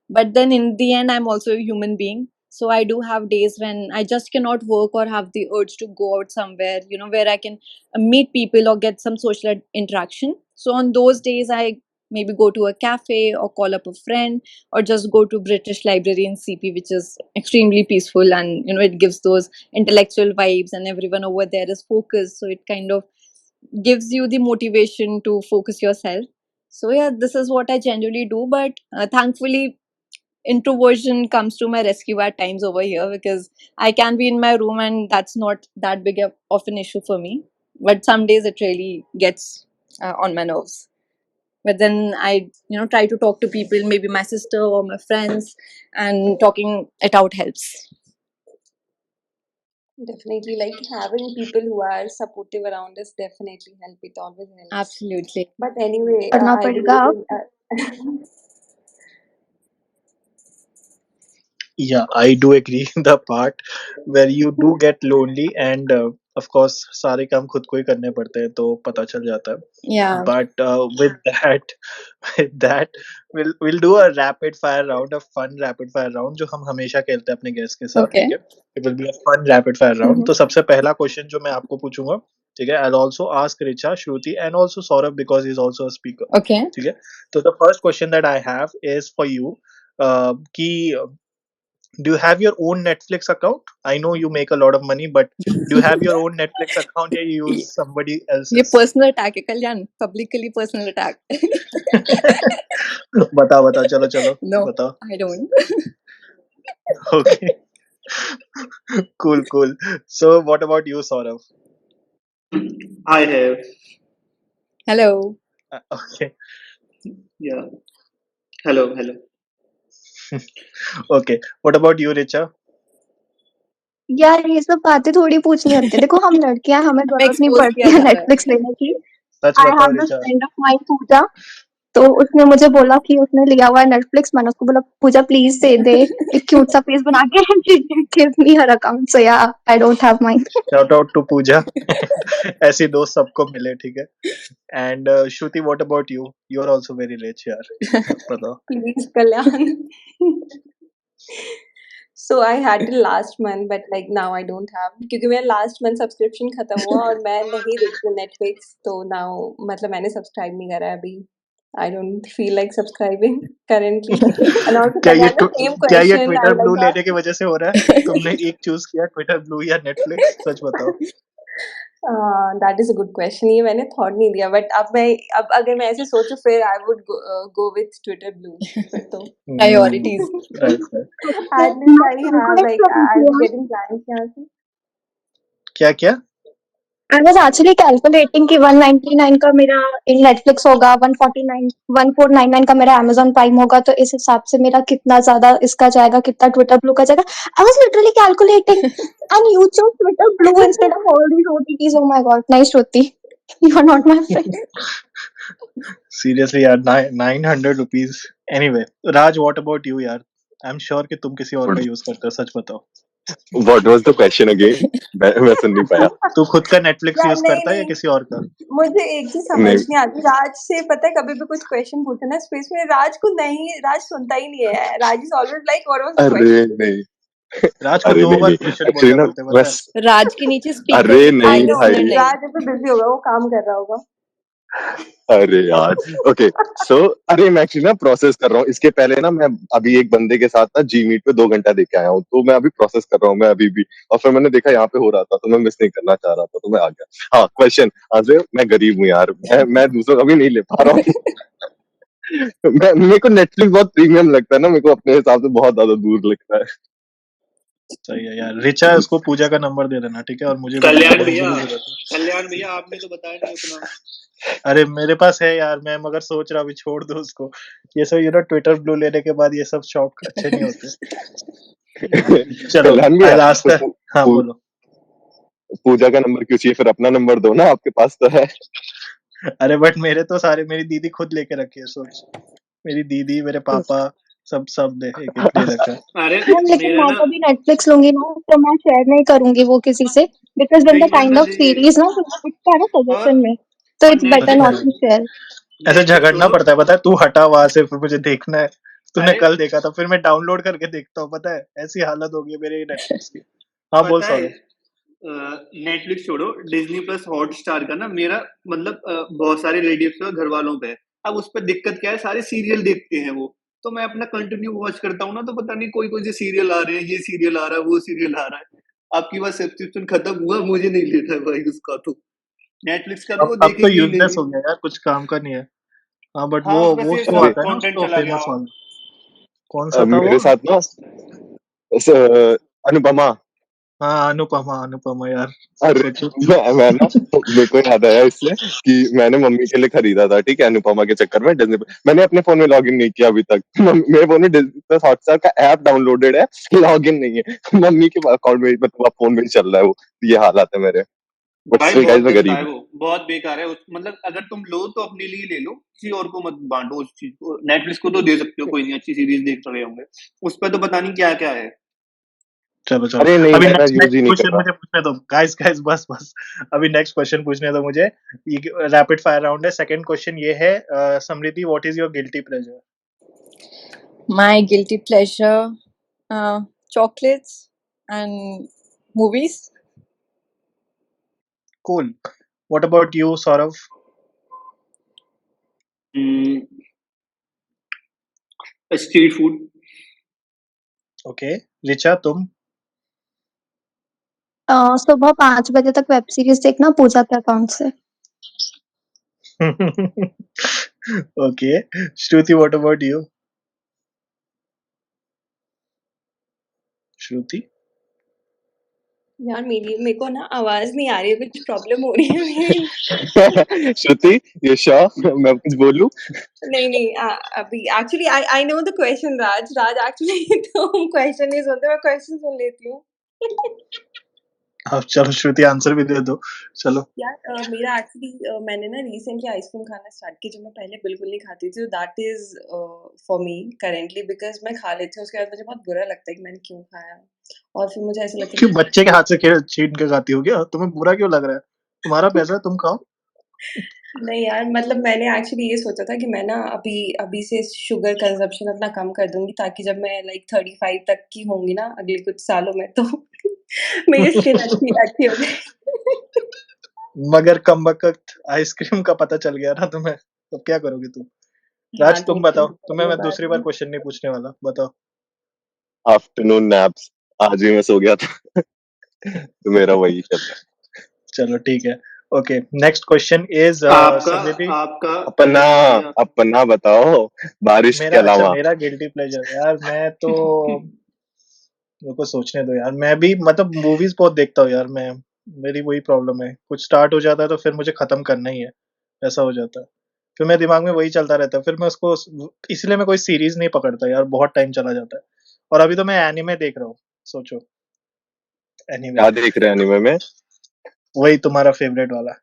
S4: But then in the end, I'm also a human being, so I do have days when I just cannot work or have the urge to go out somewhere, where I can meet people or get some social interaction. So on those days, I maybe go to a cafe or call up a friend, or just go to British library in CP, which is extremely peaceful, and it gives those intellectual vibes, and everyone over there is focused, so it kind of gives you the motivation to focus yourself. So yeah, this is what I generally do. But thankfully, introversion comes to my rescue at times over here, because I can be in my room and that's not that big of an issue for me. But some days it really gets on my nerves. But then I, try to talk to people, maybe my sister or my friends, and talking it out helps.
S5: Definitely, like having people who are supportive around us definitely help. It always helps.
S4: Absolutely.
S5: But anyway,
S3: करना
S5: I
S3: पड़ेगा
S5: believe
S3: अब.
S5: in.
S1: Yeah, I do agree the part where you do get lonely and of course सारे काम खुद को ही करने पड़ते हैं तो पता चल जाता है.
S4: Yeah.
S1: But with that, with that, we'll do a rapid fire round, a fun rapid fire round जो हम हमेशा खेलते हैं अपने गेस्ट के साथ,
S4: Okay.
S1: ठीक है? It will be a fun rapid fire round. तो सबसे पहला क्वेश्चन जो मैं आपको पूछूंगा, ठीक है? I'll also ask Richa, Shruti, and also Saurabh because he's also a speaker.
S4: Okay.
S1: ठीक है? तो the first question that I have is for you. कि do you have your own Netflix account? I know you make a lot of money, but do you have your own Netflix account or you use somebody
S4: ये
S1: else's?
S4: Personal attack है कल्याण, publicly personal attack.
S1: बताओ चलो चलो
S4: No,
S1: बताओ.
S4: I don't.
S1: Okay, cool. So what about you, Saurav?
S6: I have.
S4: Hello.
S1: Okay,
S6: Yeah. Hello.
S1: okay. What about you, Richa?
S3: यार ये सब बातें थोड़ी पूछनी होती है. देखो हम लड़कियां, हमें
S4: हमें
S3: जरूरत नहीं
S4: एक्सपोज किया
S3: पड़ती है
S4: जा रहा है.
S3: नेटफ्लिक्स लेने की.
S1: सच
S3: आई
S1: बताओ,
S3: have this
S1: Richa.
S3: Friend of mine Pooja. तो उसने मुझे बोला कि उसने लिया हुआ है नेटफ्लिक्स. मैंने उसको बोला पूजा प्लीज दे दे, एक क्यूट सा फेस बना के गिव मी हर अकाउंट. सो या I don't have mine.
S1: Shout out to Pooja. ऐसी दोस्त सबको मिले, ठीक है? And Shruti, what about you? You are also very rich, यार. बताओ.
S5: Please, Kalyan. So I had till last month, but like now I don't have, क्योंकि मेरा last month subscription खत्म हुआ और मैं नहीं देखती हूँ Netflix, तो now मतलब मैंने subscribe नहीं करा है अभी. I don't feel like subscribing currently. And also Kalyan, the same
S1: क्या ये
S5: question I
S1: Twitter blue
S5: like to
S1: लेने की
S5: ask.
S1: वजह से हो रहा है? तुमने एक चूज किया ट्विटर ब्लू या नेटफ्लिक्स, सच बताओ.
S5: That is a good question. ये मैंने thought नहीं दिया, but अब अगर मैं ऐसे सोचूं फिर I would go with Twitter Blue. फिर तो
S4: Priorities.
S1: Right.
S5: at least I have like I'll be getting clients यहाँ से.
S1: क्या
S3: आई वाज एक्चुअली कैलकुलेटिंग कि 199 का मेरा इन नेटफ्लिक्स होगा, 149 1499 का मेरा अमेजॉन प्राइम होगा. तो इस हिसाब से मेरा कितना ज्यादा इसका जाएगा, कितना ट्विटर ब्लू का जाएगा. I was literally calculating and you chose Twitter blue instead of all these OTTs. Oh my god, nice Shruti. You are not my friend.
S1: Seriously यार, 900 rupees. Anyway, Raj, what about you यार? I am sure कि तुम किसी और का use करते हो, सच बताओ.
S7: What was the question again? मैं सुन नहीं पाया.
S1: तू खुद का नेटफ्लिक्स
S5: यार
S1: यूज
S5: नहीं
S1: करता है या
S5: नहीं,
S1: किसी और का?
S5: मुझे एक चीज समझ
S7: नहीं.
S5: नहीं आती. राज से पता है कभी भी कुछ क्वेश्चन पूछे ना स्पेस में, राज को नहीं, राज सुनता ही नहीं है. Raj is always like what was the
S7: अरे
S5: क्वेश्चन.
S7: नहीं.
S1: राज को
S7: अरे
S1: 2 बार
S7: नहीं.
S1: क्वेश्चन
S7: Actually ना
S1: बोलते पता है?
S7: बस.
S4: राज के नीचे स्पीकर
S7: अरे
S4: दिखता है,
S5: आई
S7: नहीं
S5: नो
S7: भाई.
S4: लिसनर नहीं.
S5: राज अभी बिजी होगा, वो काम कर रहा होगा.
S7: अरे यार, ओके। सो अरे मैं एक्चुअली ना प्रोसेस कर रहा हूँ। इसके पहले ना मैं अभी एक बंदे के साथ ना जी मीट पे 2 घंटा देके आया हूँ, तो मैं अभी प्रोसेस कर रहा हूँ मैं अभी भी। और फिर मैंने देखा यहाँ पे हो रहा था, तो मैं मिस नहीं करना चाह रहा था, तो मैं आ गया। हाँ, क्वेश्चन आंसर। मैं गरीब हूँ यार, मैं दूसरों का भी नहीं ले पा रहा हूँ। मैं मेरे को नेटफ्लिक्स बहुत प्रीमियम लगता है ना, मेरे को अपने हिसाब से बहुत ज्यादा दूर लगता है।
S1: सही है यार। रिचा, उसको पूजा का नंबर दे देना, ठीक है? और मुझे भी दे
S6: कल्याण
S1: देना, मुझे
S6: भैया,
S1: भी जरूरत है।
S6: कल्याण भैया आपने तो बताया नहीं अपना।
S1: अरे मेरे पास है यार, मैं मगर सोच रहा हूँ अभी छोड़ दूँ उसको। ये सब ट्विटर ब्लू लेने के बाद ये सब शौक अच्छे नहीं होते। चलो,
S7: कल्याण भैया,
S1: आई लास्ट। हाँ
S7: पू-
S1: बोलो।
S7: पूजा का नंबर क्यों चाहिए? फिर अपना नंबर दो ना, आपके पास तो है।
S1: अरे बट मेरे तो सारे मेरी दीदी खुद लेके रखी है, सोच। मेरी दीदी, मेरे पापा, सब सब दे एक एक ले रखा है।
S6: अरे
S3: मैम लेकिन
S6: मेरा
S3: मैं
S6: ना,
S3: कभी नेटफ्लिक्स लूंगी ना तो मैं शेयर नहीं करूंगी वो किसी से, बिकॉज व्हेन द
S6: नहीं
S3: काइंड
S6: मैं
S3: ऑफ सीरीज ना कुछ दिखता है ना
S6: और
S3: सजेशन में, तो
S6: और
S3: इट्स बेटर
S1: अच्छा
S3: नॉट
S1: है,
S3: टू शेयर।
S1: ऐसे
S6: नेटफ्लिक्स
S1: झगड़ना
S6: छोड़ो।
S1: पड़ता है, पता है? तू हटा वहां से, फिर मुझे देखना है। तूने
S6: अरे
S1: कल देखा था, फिर मैं डाउनलोड करके देखता हूँ, पता है? ऐसी हालत हो गई है मेरे नेटफ्लिक्स की। हाँ बोल,
S6: पता है,
S1: सॉरी।
S6: नेटफ्लिक्स छोड़ो, डिज्नी प्लस हॉटस्टार का ना मेरा मतलब बहुत सारे रिलेटिव्स और घर वालों पे है। अब उस पर दिक्कत क्या है, सारे सीरियल देखते हैं वो, तो मैं अपना कंटिन्यू वॉच करता हूँ ना, तो पता नहीं कोई कोई से सीरियल आ रहे हैं, ये सीरियल आ रहा है, वो सीरियल आ रहा है। आपकी बात सब्सक्रिप्शन खत्म हुआ, मुझे नहीं लेता है भाई उसका, तो नेटफ्लिक्स का तो वो
S1: अब तो
S6: देखेंगे ही
S1: यूजलेस
S6: नहीं।
S1: हो गया यार, कुछ काम का नहीं है। हाँ बट
S6: हाँ, उसमें
S1: वो
S6: से
S1: शो
S6: सब
S7: अरे
S1: आता है ना,
S6: कंटेंट
S1: उसको
S6: चला गया।
S1: फेमस वाला। कौन सा था वो?
S7: मेरे साथ ना अनुपमा।
S1: हाँ, अनुपमा, अनुपमा यार।
S7: अरे
S1: सोचो।
S7: मैं ना, तो मेरे को याद आया इससे कि मैंने मम्मी के लिए खरीदा था, ठीक है, अनुपमा के चक्कर में डिज्नी। मैंने अपने फोन में लॉगिन नहीं किया अभी तक। मेरे फोन में डिज्नी प्लस हॉटस्टार का ऐप डाउनलोडेड है, लॉगिन नहीं है। मम्मी के अकाउंट में मतलब फोन में ही चल रहा है वो। ये हालात है मेरे। बट
S6: भाई
S7: स्टिल
S6: बहुत
S7: गाइस, मैं
S6: गंदा है
S7: गरीब
S6: वो, बहुत बेकार है मतलब अगर तुम लो तो अपने लिए ले लो, किसी और को मत बांटो उस चीज को। नेटफ्लिक्स को तो दे सकते हो, कोई नहीं, अच्छी सीरीज देख रहे होंगे। उस पर तो पता नहीं क्या क्या है।
S1: चलो
S7: हूँ।
S1: चलो,
S7: अरे नहीं,
S1: अभी
S7: मैं
S1: नेक्स्ट
S7: यूज
S1: नेक्स्ट
S7: ही नहीं कर
S1: क्वेश्चन
S7: रहा।
S1: मुझे पूछने दो, गाइस गाइस, बस बस। अभी नेक्स्ट क्वेश्चन पूछने दो मुझे। ये रैपिड फायर राउंड है। सेकंड क्वेश्चन ये है, Samriddhi, what is your guilty pleasure?
S4: My guilty pleasure, chocolates and movies.
S1: Cool. What about you, Saurabh?
S6: Street food.
S1: Okay. Richa, तुम?
S3: सुबह 5 बजे तक वेब सीरीज देखना पूजा के अकाउंट से।
S1: Okay. Shruti, what about you? Shruti?
S5: यार मेरे को ना आवाज नहीं आ रही है, कुछ प्रॉब्लम हो रही है मेरी।
S7: श्रुति, ये श्योर मैं कुछ बोलूं?
S5: नहीं नहीं अभी actually I I know the question. Raj actually तुम क्वेश्चन नहीं सुनते, मैं क्वेश्चन सुन लेती हूँ।
S1: अब चलो श्रुति, आंसर भी दे दो। चलो।
S5: यार मेरा एक्चुअली मैंने ना रिसेंटली आइसक्रीम खाना स्टार्ट किया, जो मैं पहले बिल्कुल नहीं खाती थी। That is for me currently, because मैं खा लेती हूँ, उसके बाद मुझे बहुत बुरा लगता है कि मैंने क्यों खाया। और फिर मुझे ऐसा लगता है
S1: क्यों,
S5: कि
S1: बच्चे के हाथ से छीन के खाती हो क्या? तुम्हें बुरा क्यों लग रहा है? तुम्हारा पैसा है, तुम खाओ।
S5: नहीं यार, मतलब मैंने एक्चुअली ये सोचा था कि मैं ना अभी अभी से शुगर कंजप्शन अपना कम कर दूंगी, ताकि जब मैं लाइक 35 तक की होंगी ना अगले कुछ सालों में, तो मेरी स्किन अच्छी अच्छी हो जाए।
S1: मगर कमबख्त आइसक्रीम का पता चल गया ना तुम्हें, तो क्या करोगे तुम?
S5: हाँ
S1: राज,
S5: तो
S1: तुम बताओ। तुम्हें
S5: वो
S1: मैं
S5: बात
S1: दूसरी बार
S5: है।
S1: क्वेश्चन नहीं पूछने वाला, बताओ।
S7: Afternoon naps. आज भी मैं सो गया था। तो मेरा वही चल रहा
S1: चलो ठीक है। ओके, नेक्स्ट क्वेश्चन इज
S6: आपका
S1: समृद्धि।
S6: आपका
S7: है। अपना
S6: कल्याण भाई आप।
S7: अपना बताओ, बारिश के
S1: मेरा, अच्छा,
S7: अलावा।
S1: मेरा गिल्टी प्लेजर यार, मैं तो, मेरे को सोचने दो यार। मैं भी मतलब मूवीज बहुत देखता हूँ यार मैं। मेरी वही प्रॉब्लम है, कुछ स्टार्ट हो जाता है तो फिर मुझे खत्म करना ही है, ऐसा हो जाता है। फिर मेरे दिमाग में वही चलता रहता है, फिर मैं उसको, इसलिए मैं कोई सीरीज नहीं पकड़ता यार, बहुत टाइम चला जाता है। और अभी तो मैं एनिमे देख रहा हूँ, सोचो। एनिमे,
S7: क्या देख रहे हैं एनिमे में?
S1: वही तुम्हारा फेवरेट वाला,
S7: ओ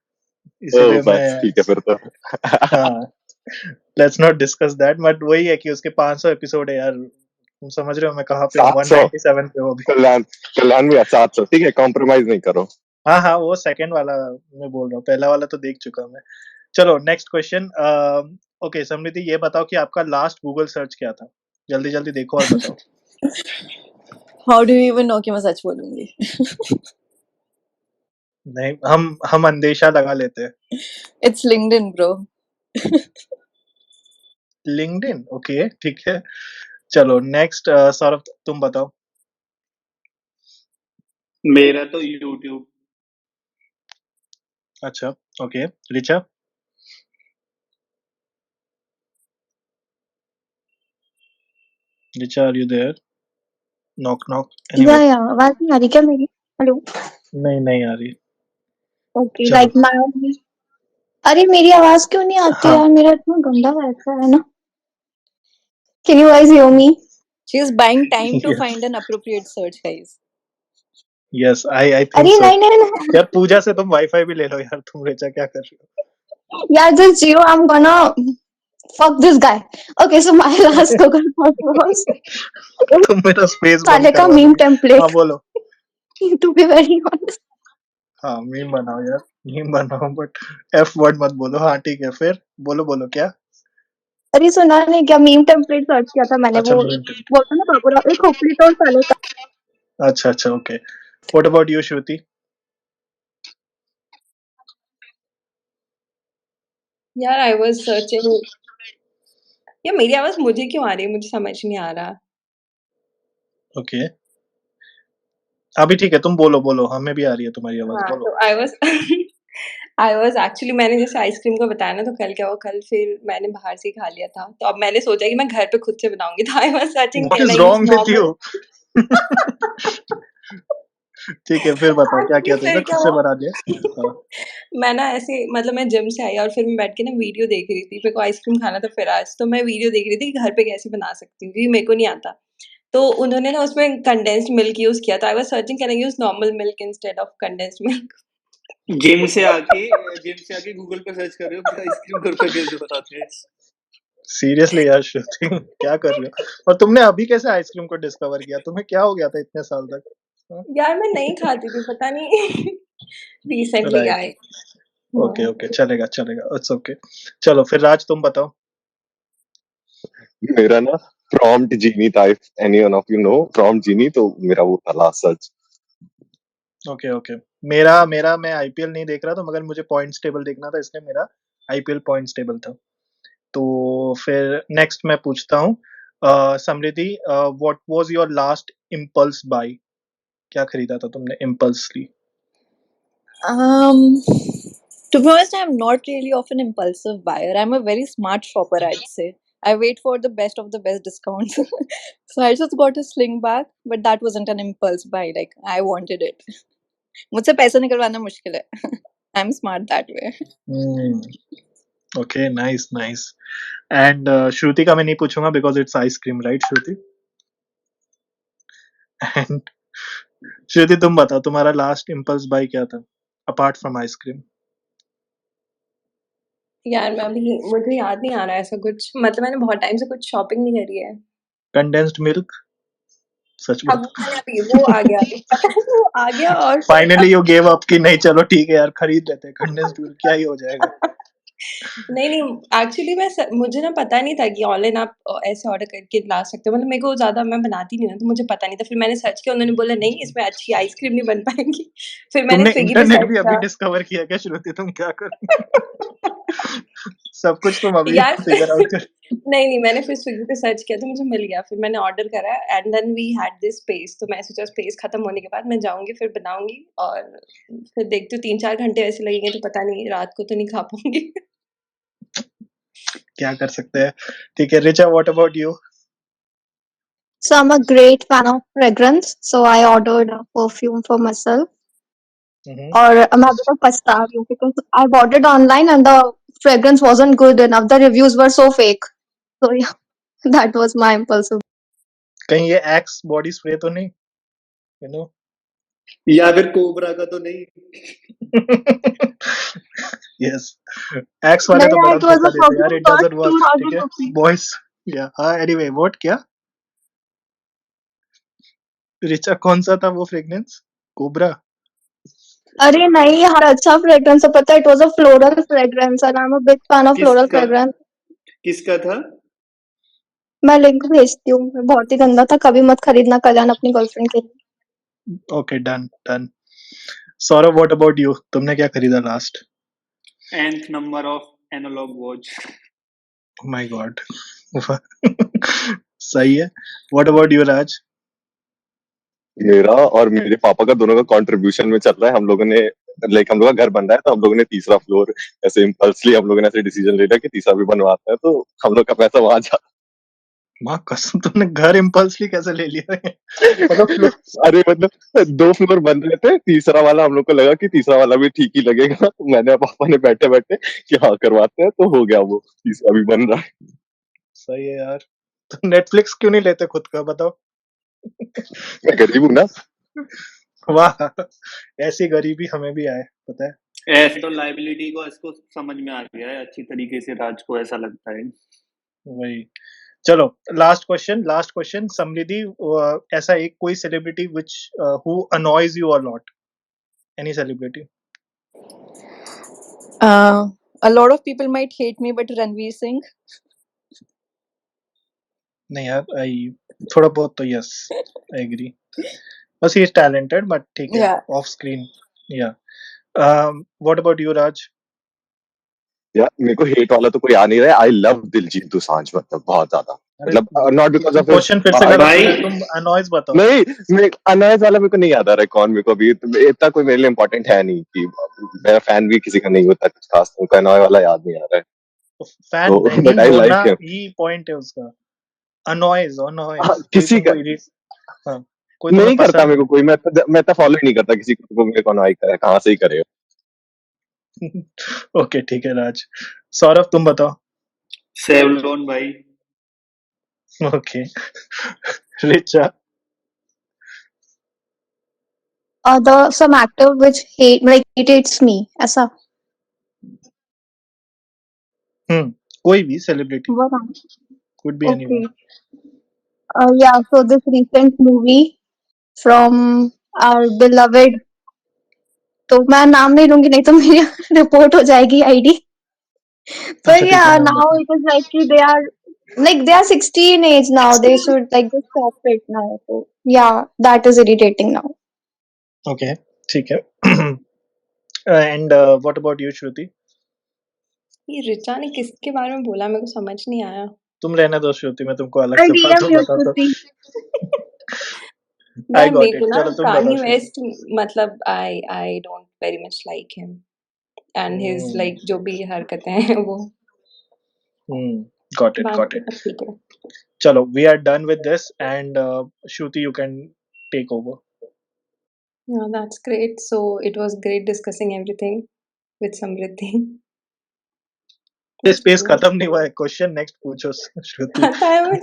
S1: इसीलिए मैं।
S7: बस ठीक है फिर तो।
S1: हाँ, let's not discuss that, but वही है कि उसके 500 एपिसोड है यार। तुम समझ रहे हो मैं कहाँ पे हूँ?
S7: 700।
S1: 197 पे हूँ अभी।
S7: कल्याण, कल्याण भैया 700, ठीक है, कॉम्प्रोमाइज नहीं करो।
S1: हाँ हाँ, वो सेकंड वाला मैं बोल रहा हूँ, पहला वाला तो देख चुका हूँ मैं। चलो नेक्स्ट क्वेश्चन। ओके समृद्धि, ये बताओ कि आपका लास्ट गूगल सर्च क्या था? जल्दी जल्दी देखो और बताओ।
S4: How do you even know कि मैं सच बोलूंगी?
S1: नहीं, हम अंदेशा लगा लेते हैं.
S4: It's LinkedIn, bro.
S1: LinkedIn, okay, ठीक है. चलो नेक्स्ट, सौरभ तुम बताओ.
S6: मेरा तो यूट्यूब.
S1: अच्छा, okay. Richa. Richa, are you there? Knock knock. Anyway.
S3: या आवाज नहीं आ रही क्या मेरी? हेलो.
S1: नहीं आ रही.
S3: ओके,
S1: चलो.
S3: Like my. अरे मेरी आवाज क्यों नहीं आती
S1: हाँ.
S3: यार? मेरा इतना गंदा वैसा है ना. Can you guys hear me?
S4: She is buying time to
S1: Yes.
S4: find an appropriate search, guys.
S1: Yes, I think
S3: अरे
S1: so.
S3: नहीं नहीं नहीं
S1: यार पूजा से तुम वाईफाई भी ले लो यार. तुम रिचा क्या कर रही
S3: यार, just Gio, I'm gonna fuck this guy. Okay, so my last Google thought was
S1: हो? तुम मेरा स्पेस बंद
S3: साले का
S1: करवा
S3: मीम
S1: दोगे. हाँ
S3: टेम्पलेट.
S1: बोलो.
S3: To be very honest.
S1: हाँ मीम बनाओ यार. मीम बनाओ बट एफ वर्ड मत बोलो. हाँ ठीक है, फिर बोलो क्या.
S3: अरे सुना नहीं क्या? मीम टेम्पलेट सर्च किया था मैंने.
S1: अच्छा,
S3: वो
S1: मीम.
S3: बोलता ना बाबूराव, एक खोपड़ी तो साले का.
S1: अच्छा, okay. What about you, Shruti?
S5: यार आई वाज सर्चिंग. यार मेरी आवाज मुझे क्यों आ रही है? मुझे समझ नहीं आ रहा.
S1: ओके, अभी ठीक है. तुम बोलो. हमें भी आ रही है तुम्हारी आवाज.
S5: हाँ,
S1: बोलो.
S5: तो I was I was actually, मैंने जैसे आइसक्रीम का बताया ना, तो कल क्या हुआ, कल फिर मैंने बाहर से ही खा लिया था, तो अब मैंने सोचा कि मैं घर पे खुद से बनाऊंगी. तो I was searching
S1: what
S5: can
S1: is
S5: I use
S1: wrong with
S5: normal.
S1: You? ठीक है, फिर बताओ क्या
S5: एक्चुअली
S1: किया तुमने
S5: फिर
S1: खुद
S5: क्या
S1: से
S5: हुआ,
S1: बना दिया. हाँ.
S5: मैं ना ऐसे, मतलब मैं जिम से आई और फिर मैं बैठ के ना वीडियो देख रही थी. मेरे को आइसक्रीम खाना था फिर आज, तो मैं वीडियो देख रही थी कि घर पे कैसे बना सकती हूँ, क्योंकि मेरे को नहीं आता. तो उन्होंने ना उसमें कंडेंस्ड मिल्क यूज किया था. I was searching can I use normal milk instead of condensed milk.
S6: Gym से आके गूगल पे सर्च कर रहे हो कि आइसक्रीम घर पे कैसे बनाते हैं.
S1: सीरियसली यार श्रुति, क्या कर रहे हो? और तुमने अभी कैसे आइसक्रीम को डिस्कवर किया? तुम्हें क्या हो गया था इतने साल तक?
S5: यार मैं नहीं खाती थी, पता नहीं. Recently
S1: right.
S5: आई.
S1: ओके, चलेगा. It's okay. चलो फिर राज तुम बताओ.
S7: मेरा ना प्रॉम्प्ट जीनी था, if any one of you know prompt genie, तो मेरा वो था लास्ट सर्च.
S1: ओके. मेरा मैं आईपीएल नहीं देख रहा था, मगर मुझे पॉइंट्स टेबल देखना था, इसलिए मेरा आईपीएल पॉइंट्स टेबल था. तो फिर नेक्स्ट मैं पूछता हूँ. Samriddhi, what was your last impulse buy? क्या खरीदा था तुमने इम्पल्सली?
S4: To be honest, I'm not really of an impulsive buyer. I'm a very smart shopper, I'd say. I wait for the best of the best discounts. So I just got a sling bag, but that wasn't an impulse buy. Like, I wanted it. मुझसे पैसा निकलवाना मुश्किल है. I'm smart that way.
S1: Okay, nice. And Shruti का मैं नहीं पूछूंगा because it's ice cream, right Shruti? And Shruti तुम बताओ, तुम्हारा लास्ट इम्पल्स बाय क्या था अपार्ट फ्रॉम आइसक्रीम?
S5: यार मैं अभी, मुझे याद नहीं आ रहा है ऐसा कुछ. मतलब मैंने बहुत टाइम से कुछ शॉपिंग नहीं करी है.
S1: Condensed milk? सच
S5: अब
S1: बोलो.
S5: मैंने अभी वो आ गया, अभी पता है वो आ गया. और फिर
S1: फाइनली यू गेव अप कि नहीं चलो ठीक है यार, खरीद लेते हैं कंडेंस्ड मिल्क, क्या ही हो जाएगा.
S5: नहीं, एक्चुअली मुझे ना पता नहीं था कि ऑनलाइन आप ऐसे ऑर्डर करके ला सकते हो. मतलब मेरे को ज़्यादा, मैं बनाती नहीं हूँ, तो मुझे पता नहीं था. फिर मैंने सर्च किया, उन्होंने बोला नहीं, इसमें अच्छी आइसक्रीम नहीं बन पाएगी. फिर मैंने
S1: तुमने
S5: स्विगी पे
S1: इंटरनेट
S5: सर्च
S1: भी अभी
S5: किया.
S1: डिस्कवर किया क्या श्रुति? तुम क्या कर सब कुछ तुम अभी
S5: यार
S1: फिगर आउट कर.
S5: नहीं, मैंने फिर स्विगी पे सर्च किया तो मुझे मिल गया. फिर मैंने ऑर्डर करा and then we had this space. तो मैं सोचा स्पेस खत्म होने के बाद मैं जाऊँगी, फिर बनाऊँगी, और फिर देखती हूँ 3-4 घंटे ऐसे लगेंगे, तो पता नहीं, रात को तो नहीं खा पाऊँगी.
S1: क्या कर सकते हैं. ठीक है Richa, what about you?
S3: So I'm a great fan of fragrance. So I ordered a perfume for myself. और मैं अभी तक पछता रही हूँ because I bought it online and the fragrance wasn't good enough. The reviews were so fake. So yeah, that was my impulsive.
S1: कहीं ये x body spray तो नहीं, यू नो?
S6: या फिर कोबरा का तो नहीं.
S1: यस, एक्स वाले तो
S3: नहीं,
S1: बड़ा
S3: it was
S1: धोखा
S3: a
S1: देते हैं यार.
S3: perfume
S1: it
S3: cost
S1: doesn't work. ठीक
S3: 2,000
S1: है
S3: rupees.
S1: बॉयज. या हाँ, एनीवे व्हाट क्या रिचा, कौन सा था वो फ्रेग्रेंस? कोबरा?
S3: अरे नहीं यार, अच्छा fragrance है, पता है, it was a floral fragrance and I'm a big fan of floral
S6: किसका
S3: fragrance.
S6: किसका था?
S3: मैं लिंक भेजती हूँ. बहुत ही गंदा था. कभी मत खरीदना कल्याण अपनी गर्लफ्रेंड के लिए.
S1: Okay, done. Saurabh, what about you? तुमने क्या खरीदा last?
S6: nth number of analog watch.
S1: My God. सही है। व्हाट अबाउट यू राज?
S7: मेरा और मेरे पापा का दोनों का कंट्रीब्यूशन में चल रहा है। हम लोगों ने हम लोग का घर बन रहा है, तो हम लोगों ने तीसरा फ्लोर ऐसे इम्पल्सली हम लोगों ने ऐसे डिसीजन ले लिया कि तीसरा भी बनवाते हैं, तो हम लोग का पैसा वहां जा।
S1: माँ कसम, तुमने घर इम्पल्सली कैसे ले लिया है? मतलब फ्लो-
S7: अरे मतलब 2 फ्लोर बन रहे थे, तीसरा वाला हम लोग को लगा कि तीसरा वाला भी ठीक ही लगेगा, तो मैंने और पापा ने बैठे बैठे कि हाँ करवाते हैं, तो हो गया, वो तीसरा भी बन रहा है।
S1: सही है यार। तो नेटफ्लिक्स क्यों नहीं लेते खुद का, बताओ?
S7: मैं गरीब हूँ ना।
S1: वाह, ऐसी गरीबी हमें भी आए, पता है।
S6: ऐसे तो लाइबिलिटी को इसको समझ में आ गया है अच्छी तरीके से, राज को ऐसा लगता है।
S1: वही। चलो, लास्ट क्वेश्चन समृद्धि, ऐसा एक कोई celebrity which who annoys you a lot, any celebrity?
S4: A lot of people might hate me, but Ranveer Singh.
S1: नहीं यार, आई थोड़ा बहुत तो यस, आई एग्री। बस ही इज टैलेंटेड, बट ठीक है,
S4: Yeah.
S1: Of screen. या व्हाट अबाउट यू राज?
S7: यार मेरे को हेट वाला तो कोई आ नहीं रहा है। आई लव दिलजीत दोसांझ, मतलब बहुत ज्यादा,
S1: अरे
S7: मतलब नॉट बिकॉज ऑफ
S1: क्वेश्चन फिर से गलत हो
S6: भाई
S1: गया, तुम अनॉयज बताओ।
S7: नहीं, मैं अनायस वाला मेरे को नहीं याद आ रहा है कौन। मेरे को अभी इतना कोई मेरे लिए इम्पोर्टेंट है नहीं कि मेरा फैन भी किसी का नहीं होता कुछ खास, तो उनका अनॉय वाला याद नहीं आ रहा है।
S1: तो फैन
S7: तो
S1: नहीं
S7: बट आई
S1: होना
S7: लाइक हिम।
S1: ही पॉइंट है उसका। अनॉयज
S7: हाँ,
S1: अनॉयज, कोई
S7: किसी का
S1: तुमको हाँ, कोई तुम्हें
S7: नहीं करता
S1: पसंद
S7: मेरे को कोई, मैं तो फॉलो ही नहीं करता किसी को, तो मेरे को अनॉय करे कहाँ से ही करे।
S1: नहीं। ओके ठीक है राज। सौरभ तुम बताओ।
S6: सेवलोन भाई।
S1: Okay. Richa?
S3: The some actor which hates me ऐसा।
S1: कोई भी celebrity,
S3: What?
S1: Could be anyone.
S3: Okay. Yeah. So this recent movie from our beloved, तो मैं नाम नहीं लूंगी, नहीं तो मेरी रिपोर्ट हो जाएगी आईडी। But
S1: अच्छा ठीक है,
S3: yeah,
S1: नाम
S3: now
S1: बताओ।
S3: it is like they are 16 age now. They should like just stop it now. So yeah, that is irritating now.
S1: Okay ठीक है। एंड व्हाट अबाउट यू श्रुति?
S5: ये रिचा ने किसके बारे में बोला, मेरे को समझ नहीं आया।
S1: तुम रहने दो श्रुति, मैं तुमको अलग
S3: I
S1: से बाद
S3: DM
S1: में
S3: you,
S1: बताता
S3: Shruti.
S1: हूँ। आई
S5: मैं मेरे
S1: गॉट
S5: को
S1: इट,
S5: ना
S1: चलो तुम
S5: कान्ये
S1: बताओ श्रुति।
S5: वेस्ट, मतलब I don't very much like him and his like जो भी हरकतें हैं वो।
S1: गॉट इट, गॉट
S5: बाकी
S1: इट।
S5: सब ठीक है।
S1: चलो, we are done with this, and Shruti you can take over.
S5: Yeah, that's great. So it was great discussing everything with Samriddhi.
S1: Space खत्म नहीं हुआ है, क्वेश्चन नेक्स्ट पूछो श्रुति।
S5: आता है वो।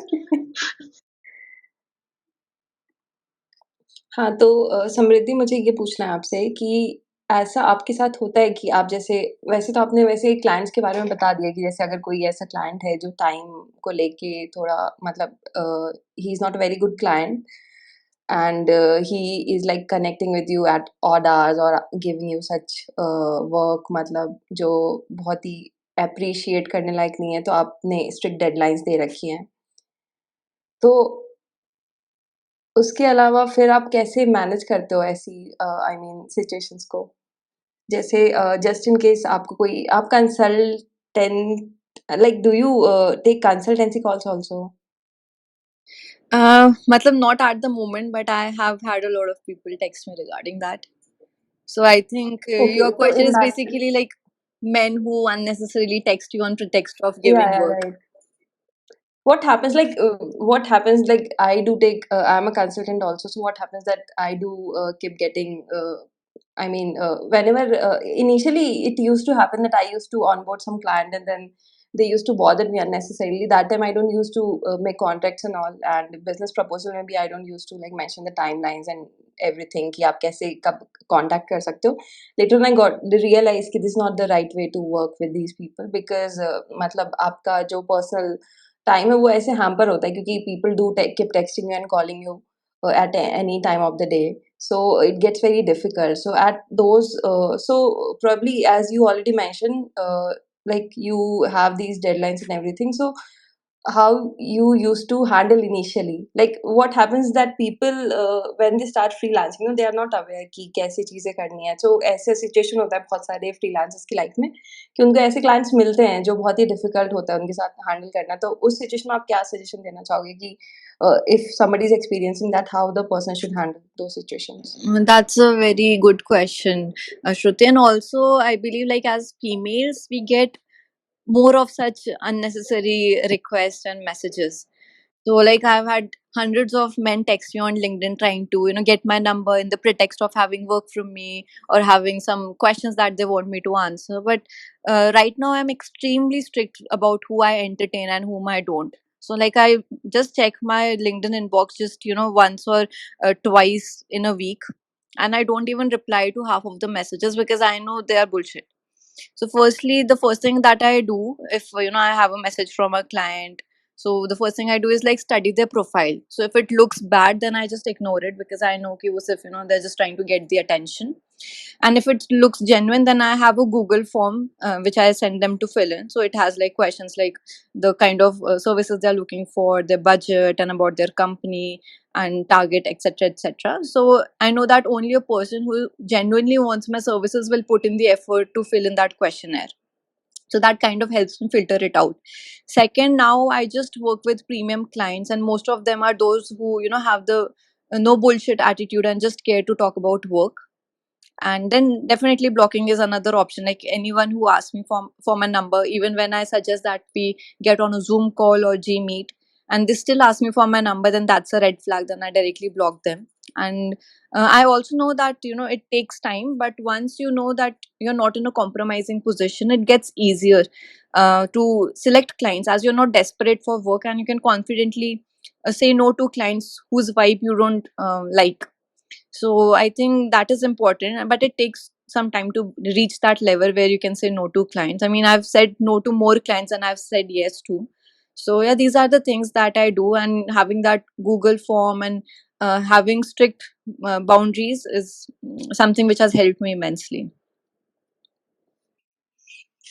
S5: हाँ, तो समृद्धि, मुझे ये पूछना है आपसे कि ऐसा आपके साथ होता है कि आप जैसे, वैसे तो आपने वैसे क्लाइंट्स के बारे में बता दिया कि जैसे अगर कोई ऐसा क्लाइंट है जो टाइम को लेके थोड़ा, मतलब he is not a very good client and he is like connecting with you at odd hours और गिविंग यू सच वर्क, मतलब जो बहुत ही एप्रिशिएट करने लायक नहीं है, तो आपने स्ट्रिक्ट डेडलाइन्स दे रखी हैं। तो उसके अलावा फिर आप कैसे मैनेज करते हो ऐसी आई मीन सिचुएशंस को? जैसे जस्ट इन केस आपको कोई, आप consultant, like do you take consultancy calls also?
S4: Matlab not at the moment, but I have had a lot of people text me regarding that. So I think
S5: Okay,
S4: your
S5: so
S4: question
S5: in
S4: is
S5: that,
S4: basically like men who unnecessarily text you on pretext of
S5: yeah,
S4: giving
S5: yeah,
S4: work.
S5: right. What happens, like I do take, I'm a consultant also, so what happens that I do keep getting, I mean, whenever, initially it used to happen that I used to onboard some client and then they used to bother me unnecessarily. That time I don't used to make contracts and all, and business proposal maybe I don't used to like mention the timelines and everything कि आप कैसे कब contact कर सकते हो. Later on I got realized कि this is not the right way to work with these people because मतलब आपका जो personal टाइम है वो ऐसे हैम्पर होता है क्योंकि people do keep texting you and calling you at any time of the day, so it gets very difficult. So at those so probably as you already mentioned, like you have these deadlines and everything, so how you used to handle initially. Like what happens that people when they start freelancing, they are not aware कि कैसे चीजें करनी है. So ऐसे situation होता है बहुत सारे freelancers की लाइफ में कि उनको ऐसे क्लाइंट्स मिलते हैं जो बहुत ही डिफिकल्ट होता है उनके साथ हैंडल करना. तो उस सिचुएशन में आप क्या सजेशन देना चाहोगे कि if somebody is experiencing that, how the person should handle those situations?
S4: That's a very good question, Shruti. And also, I believe, like, as females, we get more of such unnecessary requests and messages. So, like, I've had hundreds of men text me on LinkedIn trying to, get my number in the pretext of having work from me or having some questions that they want me to answer. But right now, I'm extremely strict about who I entertain and whom I don't. So, like, I just check my LinkedIn inbox just, once or twice in a week. And I don't even reply to half of the messages because I know they are bullshit. So, firstly, the first thing that I do if I have a message from a client, so the first thing I do is like study their profile. So if it looks bad, then I just ignore it because I know कि वो सिर्फ they're just trying to get the attention. And if it looks genuine, then I have a Google form which I send them to fill in. So it has like questions like the kind of services they're looking for, their budget, and about their company and target, etc., etc. So I know that only a person who genuinely wants my services will put in the effort to fill in that questionnaire. So that kind of helps me filter it out. Second, now I just work with premium clients, and most of them are those who have the no bullshit attitude and just care to talk about work. And then definitely blocking is another option. Like anyone who asks me for my number, even when I suggest that we get on a Zoom call or G Meet, and they still ask me for my number, then that's a red flag. Then I directly block them. And I also know that it takes time, but once you know that you're not in a compromising position, it gets easier to select clients as you're not desperate for work, and you can confidently say no to clients whose vibe you don't like. So I think that is important, but it takes some time to reach that level where you can say no to clients. I mean, I've said no to more clients than I've said yes to. So yeah, these are the things that I do, and having that Google form and having strict boundaries is something which has helped me immensely.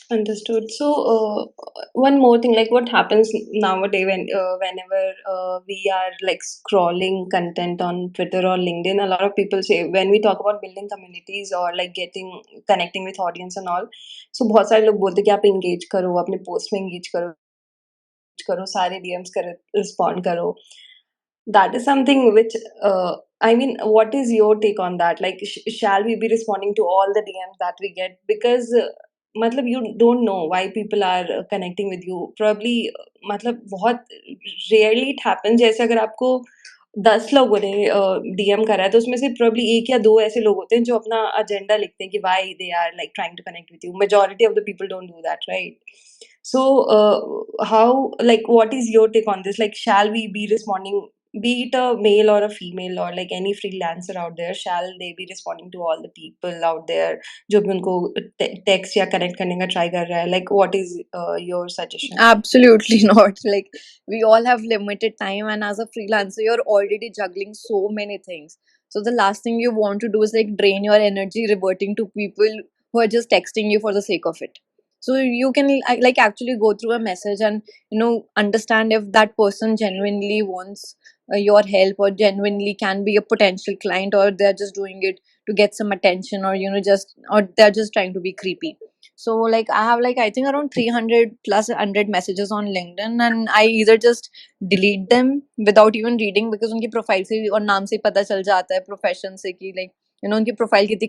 S5: Understood. So, one more thing, like what happens nowadays whenever we are like scrolling content on Twitter or LinkedIn, a lot of people say when we talk about building communities or like connecting with audience and all, so बहुत सारे लोग बोलते हैं कि आप engage करो, अपने post में engage करो, सारे DMs कर respond करो. That is something which I mean, what is your take on that? Like, shall we be responding to all the DMs that we get? Because मतलब you don't know why people are connecting with you. Probably मतलब बहुत rarely it happens. जैसे अगर आपको 10 लोगों ने DM करा है तो उसमें से probably एक या दो ऐसे लोग होते हैं जो अपना agenda लिखते हैं कि why they are like trying to connect with you. Majority of the people don't do that, right? So, how, like, what is your take on this? Like, shall we be responding, be it a male or a female or like any freelancer out there, shall they be responding to all the people out there जो भी उनको text या connect करने का try कर रहा है? Like, what is your suggestion?
S4: Absolutely not. Like, we all have limited time, and as a freelancer, you're already juggling so many things. So, the last thing you want to do is like drain your energy reverting to people who are just texting you for the sake of it. So, you can like actually go through a message and understand if that person genuinely wants your help or genuinely can be a potential client, or they're just doing it to get some attention, or or they're just trying to be creepy. So like I have like I think around 300 plus 100 messages on LinkedIn, and I either just delete them without even reading because उनकी profile से और नाम से पता चल जाता है profession से कि like उनकी profile कितनी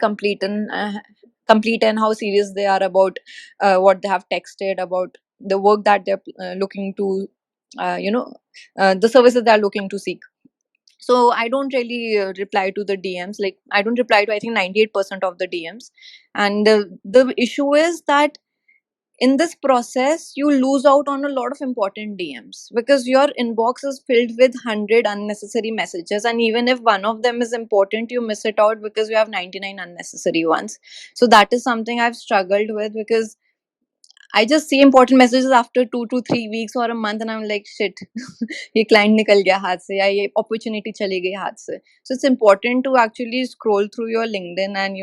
S4: complete and how serious they are about what they have texted about the work that they're looking to the services they're looking to seek. So I don't really reply to the DMs. Like I don't reply to I think 98% of the DMs. And the issue is that in this process you lose out on a lot of important DMs because your inbox is filled with 100 unnecessary messages, and even if one of them is important, you miss it out because you have 99 unnecessary ones. So that is something I've struggled with because I just see important messages after 2 to 3 weeks or a month, and I'm like, shit, ये client निकल गया हाथ से या ये opportunity चली गई हाथ से. So it's important to actually scroll through your LinkedIn and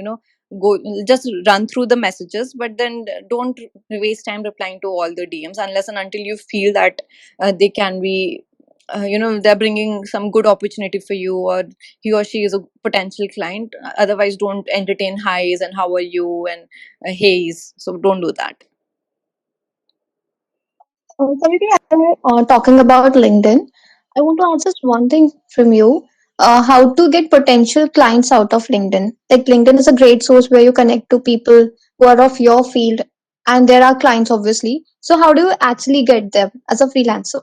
S4: go just run through the messages, but then don't waste time replying to all the DMs unless and until you feel that they can be they're bringing some good opportunity for you, or he or she is a potential client. Otherwise, don't entertain highs and how are you and hays. So don't do that.
S3: Samriddhi, after talking about LinkedIn, I want to ask just one thing from you. How to get potential clients out of LinkedIn? Like LinkedIn is a great source where you connect to people who are of your field, and there are clients obviously. So how do you actually get them as a freelancer?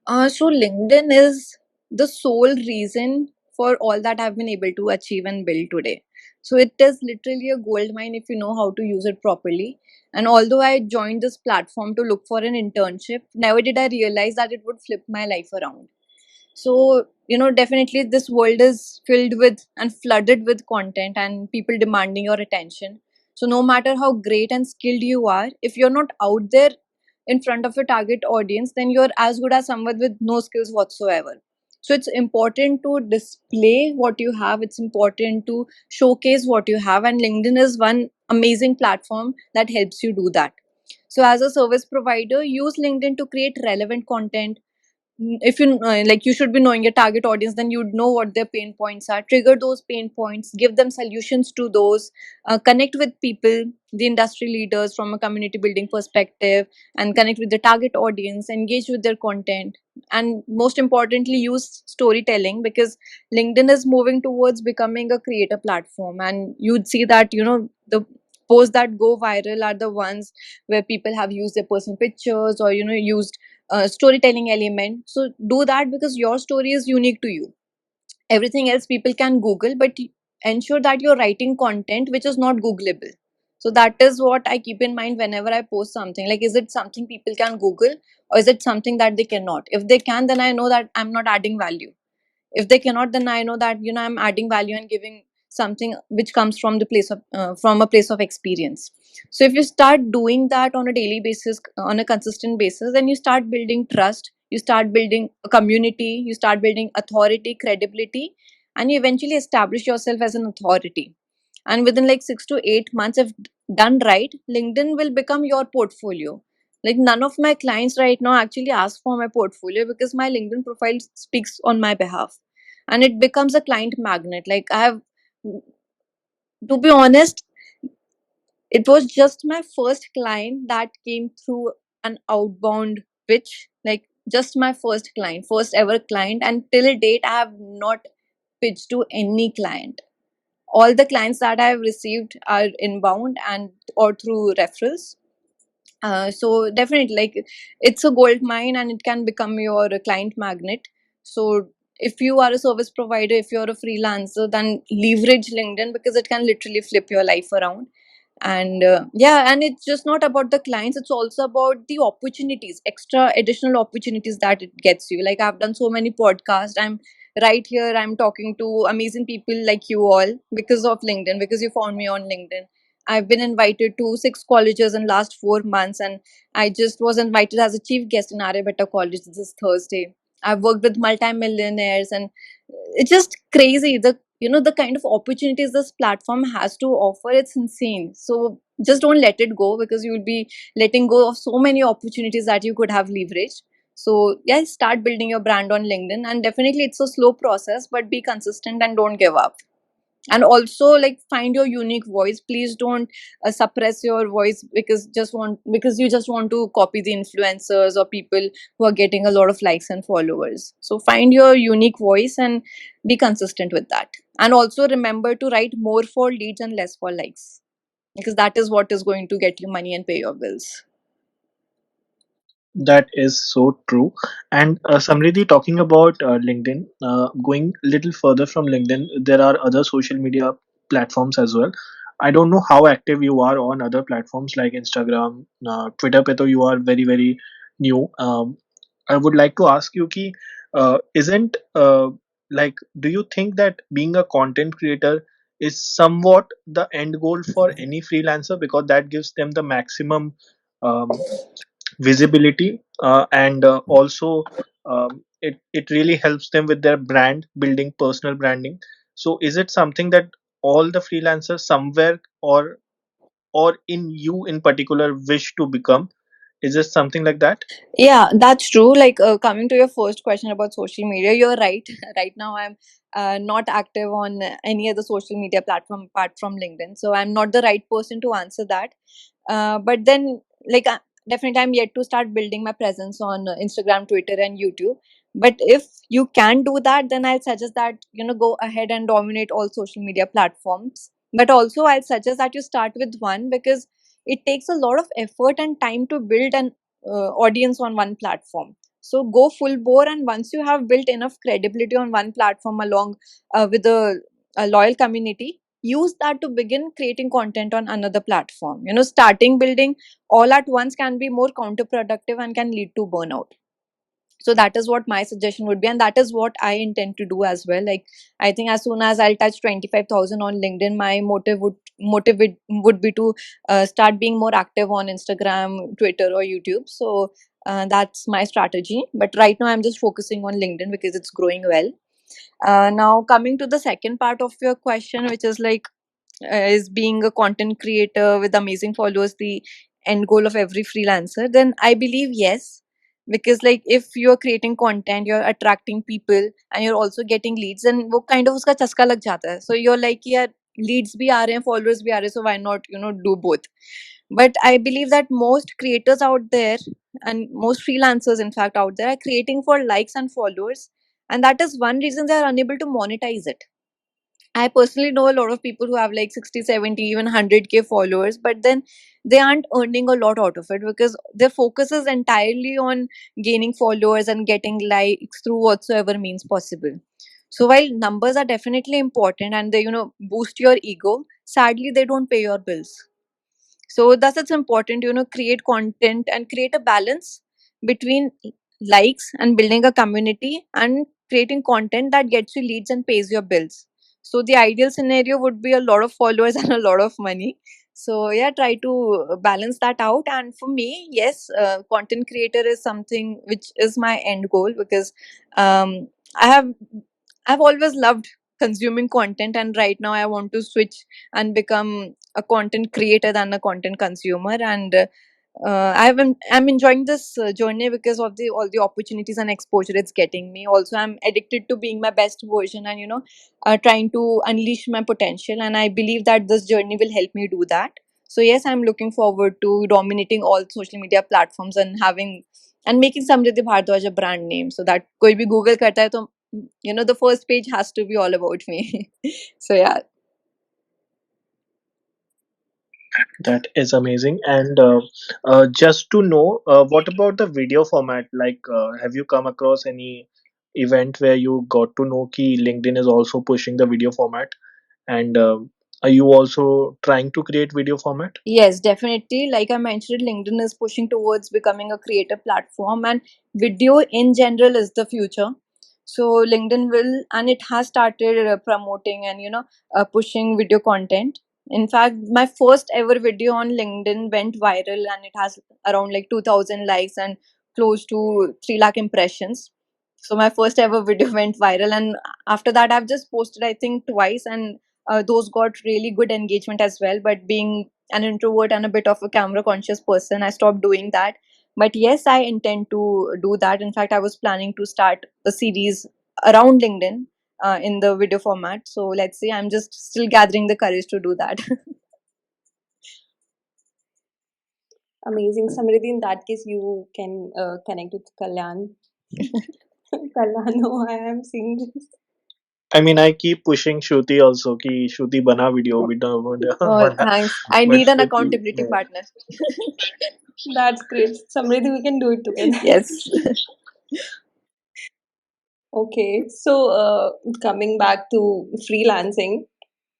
S4: So LinkedIn is the sole reason for all that I've been able to achieve and build today. So it is literally a gold mine if you know how to use it properly. And although I joined this platform to look for an internship, never did I realize that it would flip my life around. So, definitely this world is filled with and flooded with content and people demanding your attention. So, no matter how great and skilled you are, if you're not out there in front of your target audience, then you're as good as someone with no skills whatsoever. So, it's important to display what you have, it's important to showcase what you have, and LinkedIn is one amazing platform that helps you do that. So, as a service provider, use LinkedIn to create relevant content. If you like, you should be knowing your target audience, then you'd know what their pain points are, trigger those pain points, give them solutions to those, connect with people, the industry leaders from a community building perspective, and connect with the target audience, engage with their content, and most importantly use storytelling, because LinkedIn is moving towards becoming a creator platform, and you'd see that the posts that go viral are the ones where people have used their personal pictures, or used storytelling element. So do that because your story is unique to you. Everything else people can Google, but ensure that you're writing content which is not Googleable. So that is what I keep in mind whenever I post something. Like, is it something people can Google, or is it something that they cannot? If they can, then I know that I'm not adding value. If they cannot, then I know that I'm adding value and giving something which comes from the place of from a place of experience. So if you start doing that on a daily basis, on a consistent basis, then you start building trust, you start building a community, you start building authority, credibility, and you eventually establish yourself as an authority. And within like 6 to 8 months, if done right, LinkedIn will become your portfolio. Like, none of my clients right now actually ask for my portfolio because my LinkedIn profile speaks on my behalf, and it becomes a client magnet. Like, I have, to be honest, it was just my first client that came through an outbound pitch. Like, just my first client, first ever client, and till date I have not pitched to any client. All the clients that I have received are inbound and or through referrals. So definitely, like, it's a gold mine and it can become your client magnet. So if you are a service provider, if you're a freelancer, then leverage LinkedIn because it can literally flip your life around. And yeah, and it's just not about the clients, it's also about the opportunities, extra additional opportunities that it gets you. Like, I've done so many podcasts, I'm right here, I'm talking to amazing people like you all because of LinkedIn, because you found me on LinkedIn. I've been invited to 6 colleges in last 4 months, and I just was invited as a chief guest in Aryabhatta College this Thursday. I've worked with multimillionaires, and it's just crazy. The kind of opportunities this platform has to offer, it's insane. So just don't let it go, because you'll be letting go of so many opportunities that you could have leveraged. So yeah, start building your brand on LinkedIn, and definitely it's a slow process, but be consistent and don't give up. And also, like, find your unique voice. Please don't suppress your voice because you just want to copy the influencers or people who are getting a lot of likes and followers. So find your unique voice and be consistent with that. And also remember to write more for leads and less for likes, because that is what is going to get you money and pay your bills.
S1: That is so true. And Samriddhi, talking about LinkedIn, going a little further from LinkedIn, there are other social media platforms as well. I don't know how active you are on other platforms like Instagram, Twitter. Pe to you are very very new. I would like to ask you, ki, isn't like, do you think that being a content creator is somewhat the end goal for any freelancer, because that gives them the maximum um, visibility, and also it really helps them with their brand building, personal branding. So is it something that all the freelancers somewhere or in you in particular wish to become? Is it something like that?
S4: Yeah, that's true. Like coming to your first question about social media, you're right. Right now, I'm not active on any other social media platform apart from LinkedIn, so I'm not the right person to answer that. But then, like, definitely, I'm yet to start building my presence on Instagram, Twitter, and YouTube. But if you can do that, then I'll suggest that go ahead and dominate all social media platforms. But also, I'll suggest that you start with one, because it takes a lot of effort and time to build an audience on one platform. So go full bore, and once you have built enough credibility on one platform along with a loyal community, use that to begin creating content on another platform. Starting building all at once can be more counterproductive and can lead to burnout. So that is what my suggestion would be, and that is what I intend to do as well. Like, I think as soon as I'll touch 25,000 on LinkedIn, my motive would be to start being more active on Instagram, Twitter, or YouTube. So that's my strategy, but right now I'm just focusing on LinkedIn because it's growing well. Now, coming to the second part of your question, which is like, is being a content creator with amazing followers the end goal of every freelancer? Then I believe yes, because like if you're creating content, you're attracting people and you're also getting leads, and वो kind of उसका चस्का लग जाता है. So you're like, yeah, leads भी आ रहे हैं, followers भी आ रहे हैं, so why not do both? But I believe that most creators out there, and most freelancers in fact out there, are creating for likes and followers, and that is one reason they are unable to monetize it. I personally know a lot of people who have like 60, 70, even 100K followers, but then they aren't earning a lot out of it because their focus is entirely on gaining followers and getting likes through whatsoever means possible. So while numbers are definitely important and they boost your ego, sadly they don't pay your bills. So thus it's important create content and create a balance between likes and building a community and creating content that gets you leads and pays your bills. So the ideal scenario would be a lot of followers and a lot of money. So yeah, try to balance that out. And for me, yes, content creator is something which is my end goal, because um, i have I've always loved consuming content, and right now I want to switch and become a content creator than a content consumer. And I'm enjoying this journey because of the all the opportunities and exposure it's getting me. Also, I'm addicted to being my best version, and trying to unleash my potential. And I believe that this journey will help me do that. So yes, I'm looking forward to dominating all social media platforms and having and making Samridhi Bhardwaj a brand name, so that कोई भी Google करता है तो the first page has to be all about me. So yeah.
S1: That is amazing. And just to know, what about the video format? Like, have you come across any event where you got to know ki LinkedIn is also pushing the video format? And are you also trying to create video format?
S4: Yes, definitely. Like I mentioned, LinkedIn is pushing towards becoming a creative platform, and video in general is the future. So LinkedIn will, and it has started promoting and pushing video content. In fact, my first ever video on LinkedIn went viral, and it has around like 2,000 likes and close to 3 lakh impressions. So my first ever video went viral, and after that, I've just posted I think twice, and those got really good engagement as well. But being an introvert and a bit of a camera conscious person, I stopped doing that. But yes, I intend to do that. In fact, I was planning to start a series around LinkedIn in the video format. So let's see, I'm just still gathering the courage to do that.
S5: Amazing. Samriddhi, in that case, you can connect with Kalyan. Kalyan, no, I am seeing this.
S1: I mean, I keep pushing Shruti also ki Shruti bana video
S4: Oh,
S1: bana,
S4: thanks. I
S1: but
S4: need an
S1: Shruti,
S4: accountability partner.
S5: That's great. Samriddhi, we can do it together.
S4: Yes.
S5: Okay, so coming back to freelancing,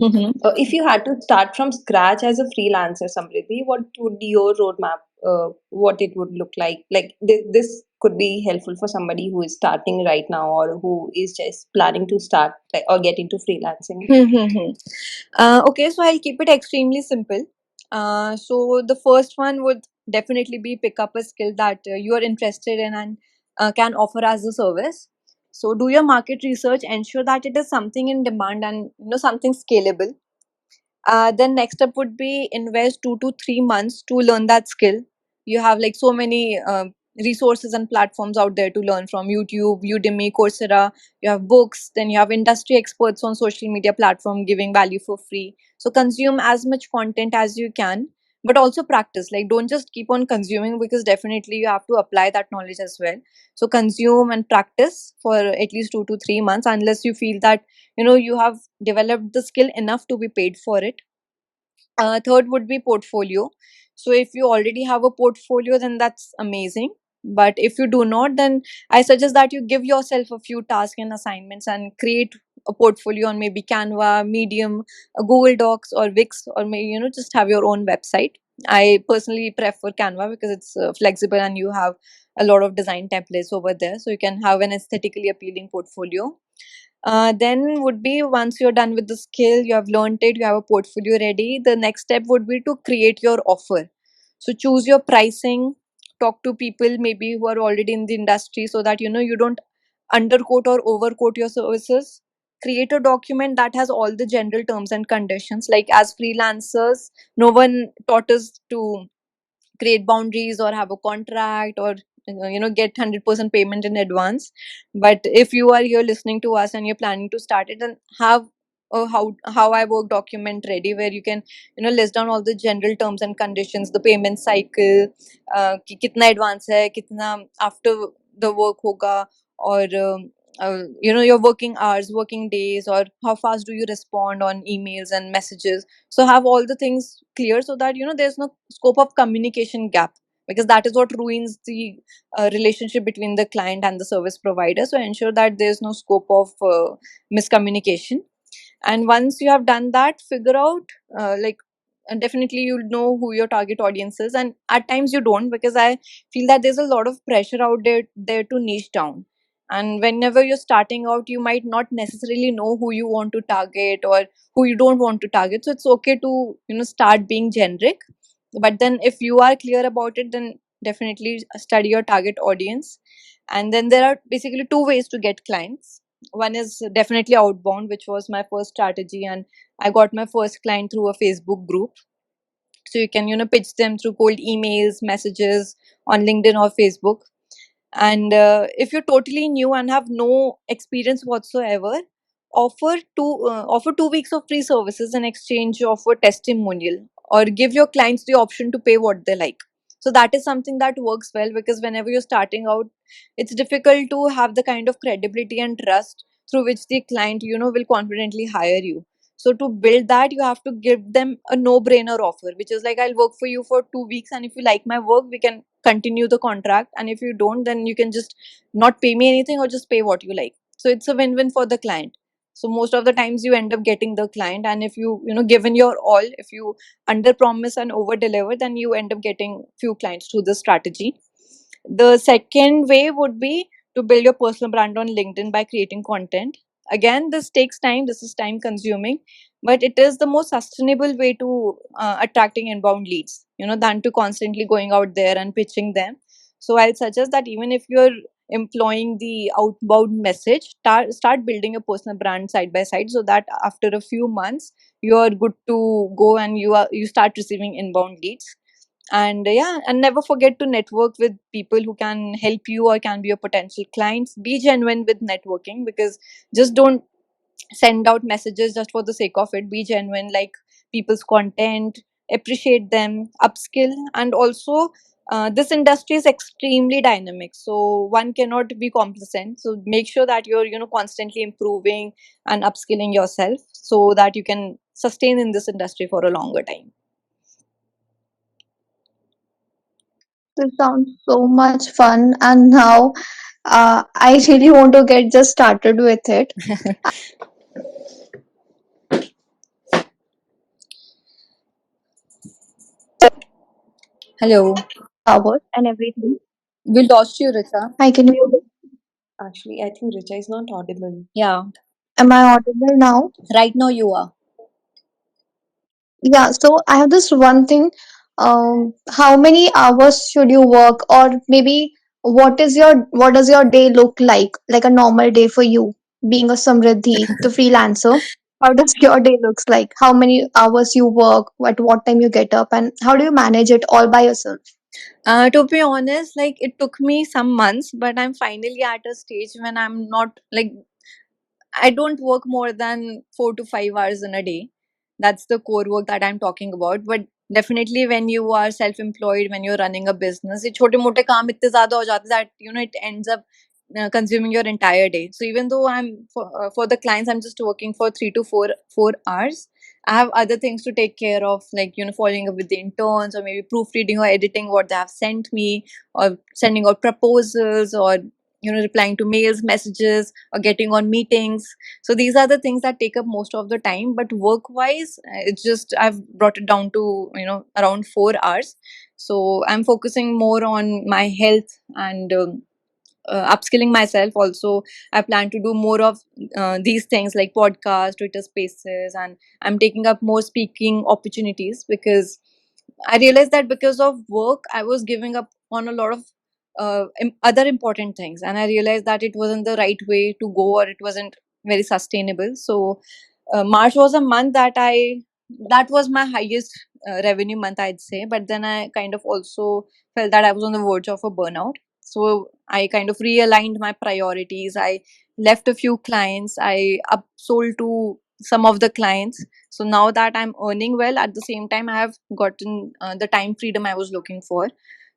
S4: Mhm.
S5: if you had to start from scratch as a freelancer, Samriddhi, what would your roadmap, what it would look like? Like this could be helpful for somebody who is starting right now or who is just planning to start like, or get into freelancing.
S4: Okay, so I'll keep it extremely simple. So the first one would definitely be pick up a skill that you are interested in and can offer as a service. So do your market research, ensure that it is something in demand and something scalable. Then next step would be invest 2 to 3 months to learn that skill. You have like so many resources and platforms out there to learn from: YouTube, Udemy, Coursera. You have books. Then you have industry experts on social media platform giving value for free. So consume as much content as you can, but also practice. Like, don't just keep on consuming, because definitely you have to apply that knowledge as well. So consume and practice for at least 2 to 3 months, unless you feel that you have developed the skill enough to be paid for it. Third would be portfolio. So if you already have a portfolio, then that's amazing. But if you do not, then I suggest that you give yourself a few tasks and assignments and create a portfolio on maybe Canva, Medium, Google Docs, or Wix, or maybe just have your own website. I personally prefer Canva because it's flexible and you have a lot of design templates over there, so you can have an aesthetically appealing portfolio. Then would be, once you're done with the skill, you have learned it, you have a portfolio ready, the next step would be to create your offer. So choose your pricing, talk to people maybe who are already in the industry, so that you don't underquote or overquote your services. Create a document that has all the general terms and conditions. Like, as freelancers, no one taught us to create boundaries or have a contract, or get 100% payment in advance. But if you are here listening to us and you're planning to start it, then have a how I work document ready, where you can list down all the general terms and conditions, the payment cycle, कि कितना advance है, कितना after the work होगा, or your working hours, working days, or how fast do you respond on emails and messages. So have all the things clear, so that there's no scope of communication gap, because that is what ruins the relationship between the client and the service provider. So ensure that there's no scope of miscommunication. And once you have done that, figure out, like, and definitely you'll know who your target audience is. And at times you don't, because I feel that there's a lot of pressure out there to niche down. And whenever you're starting out, you might not necessarily know who you want to target or who you don't want to target. So it's okay to start being generic. But then if you are clear about it, then definitely study your target audience. And then there are basically two ways to get clients. One is definitely outbound, which was my first strategy, and I got my first client through a Facebook group. So you can pitch them through cold emails, messages on LinkedIn or Facebook. And if you're totally new and have no experience whatsoever, offer 2 weeks of free services in exchange of a testimonial, or give your clients the option to pay what they like. So that is something that works well, because whenever you're starting out, it's difficult to have the kind of credibility and trust through which the client will confidently hire you. So to build that, you have to give them a no-brainer offer, which is like, I'll work for you for 2 weeks, and if you like my work, we can continue the contract. And if you don't, then you can just not pay me anything, or just pay what you like. So it's a win-win for the client. So most of the times you end up getting the client, and if given your all, if you under promise and over deliver, then you end up getting few clients through this strategy. The second way would be to build your personal brand on LinkedIn by creating content. Again, this takes time, this is time consuming, but it is the most sustainable way to attracting inbound leads, than to constantly going out there and pitching them. So I'll suggest that even if you're employing the outbound message, start building a personal brand side by side, so that after a few months you're good to go and you start receiving inbound leads. And yeah, and never forget to network with people who can help you or can be your potential clients. Be genuine with networking, because just don't send out messages just for the sake of it. Be genuine, like people's content, appreciate them, upskill. And also, this industry is extremely dynamic, so one cannot be complacent. So make sure that you're constantly improving and upskilling yourself, so that you can sustain in this industry for a longer time.
S3: This sounds so much fun, and now I really want to get just started with it.
S4: Hello.
S3: Hours and everything.
S4: We lost you, Richa.
S3: I can hear.
S5: Actually, I think Richa is not audible.
S4: Yeah,
S3: Am I audible now?
S4: right now you are.
S3: Yeah, so I have this one thing. How many hours should you work, or maybe what does your day look like a normal day for you, being a Samriddhi, the freelancer? How does your day looks like? How many hours you work? At what time you get up? And how do you manage it all by yourself?
S4: To be honest, like it took me some months, but I'm finally at a stage when I'm not like I don't work more than 4 to 5 hours in a day. That's the core work that I'm talking about. But definitely, when you are self-employed, when you're running a business, ये छोटे मोटे काम इतने ज़्यादा हो जाते that it ends up consuming your entire day. So even though I'm for the clients, I'm just working for 3 to 4 hours. I have other things to take care of, like following up with the interns, or maybe proofreading or editing what they have sent me, or sending out proposals, or replying to mails, messages, or getting on meetings. So these are the things that take up most of the time. But work wise, it's just I've brought it down to around 4 hours. So I'm focusing more on my health and upskilling myself. Also, I plan to do more of these things like podcast, Twitter spaces, and I'm taking up more speaking opportunities, because I realized that because of work, I was giving up on a lot of other important things, and I realized that it wasn't the right way to go, or it wasn't very sustainable. So, March was a month that was my highest revenue month, I'd say. But then I kind of also felt that I was on the verge of a burnout. So I kind of realigned my priorities. I left a few clients. I upsold to some of the clients. So now that I'm earning well, at the same time, I have gotten the time freedom I was looking for.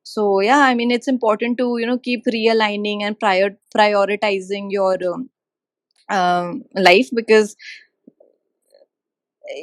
S4: So yeah, I mean, it's important to keep realigning and prioritizing your life, because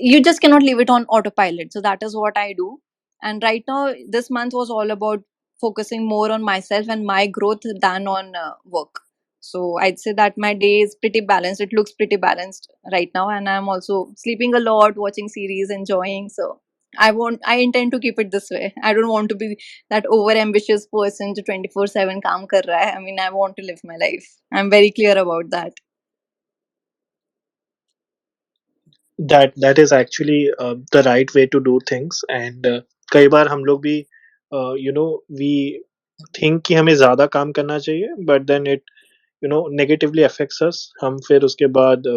S4: you just cannot leave it on autopilot. So that is what I do. And right now, this month was all about focusing more on myself and my growth than on work. So I'd say that my day is pretty balanced. It looks pretty balanced right now, and I'm also sleeping a lot, watching series, enjoying. So I intend to keep it this way. I don't want to be that over ambitious person to 24/7 काम कर रहा है. I mean, I want to live my life. I'm very clear about that.
S1: That is actually the right way to do things. And कई बार हम लोग भी we think कि हमें ज़्यादा काम करना चाहिए, but then it negatively affects us. हम फिर उसके बाद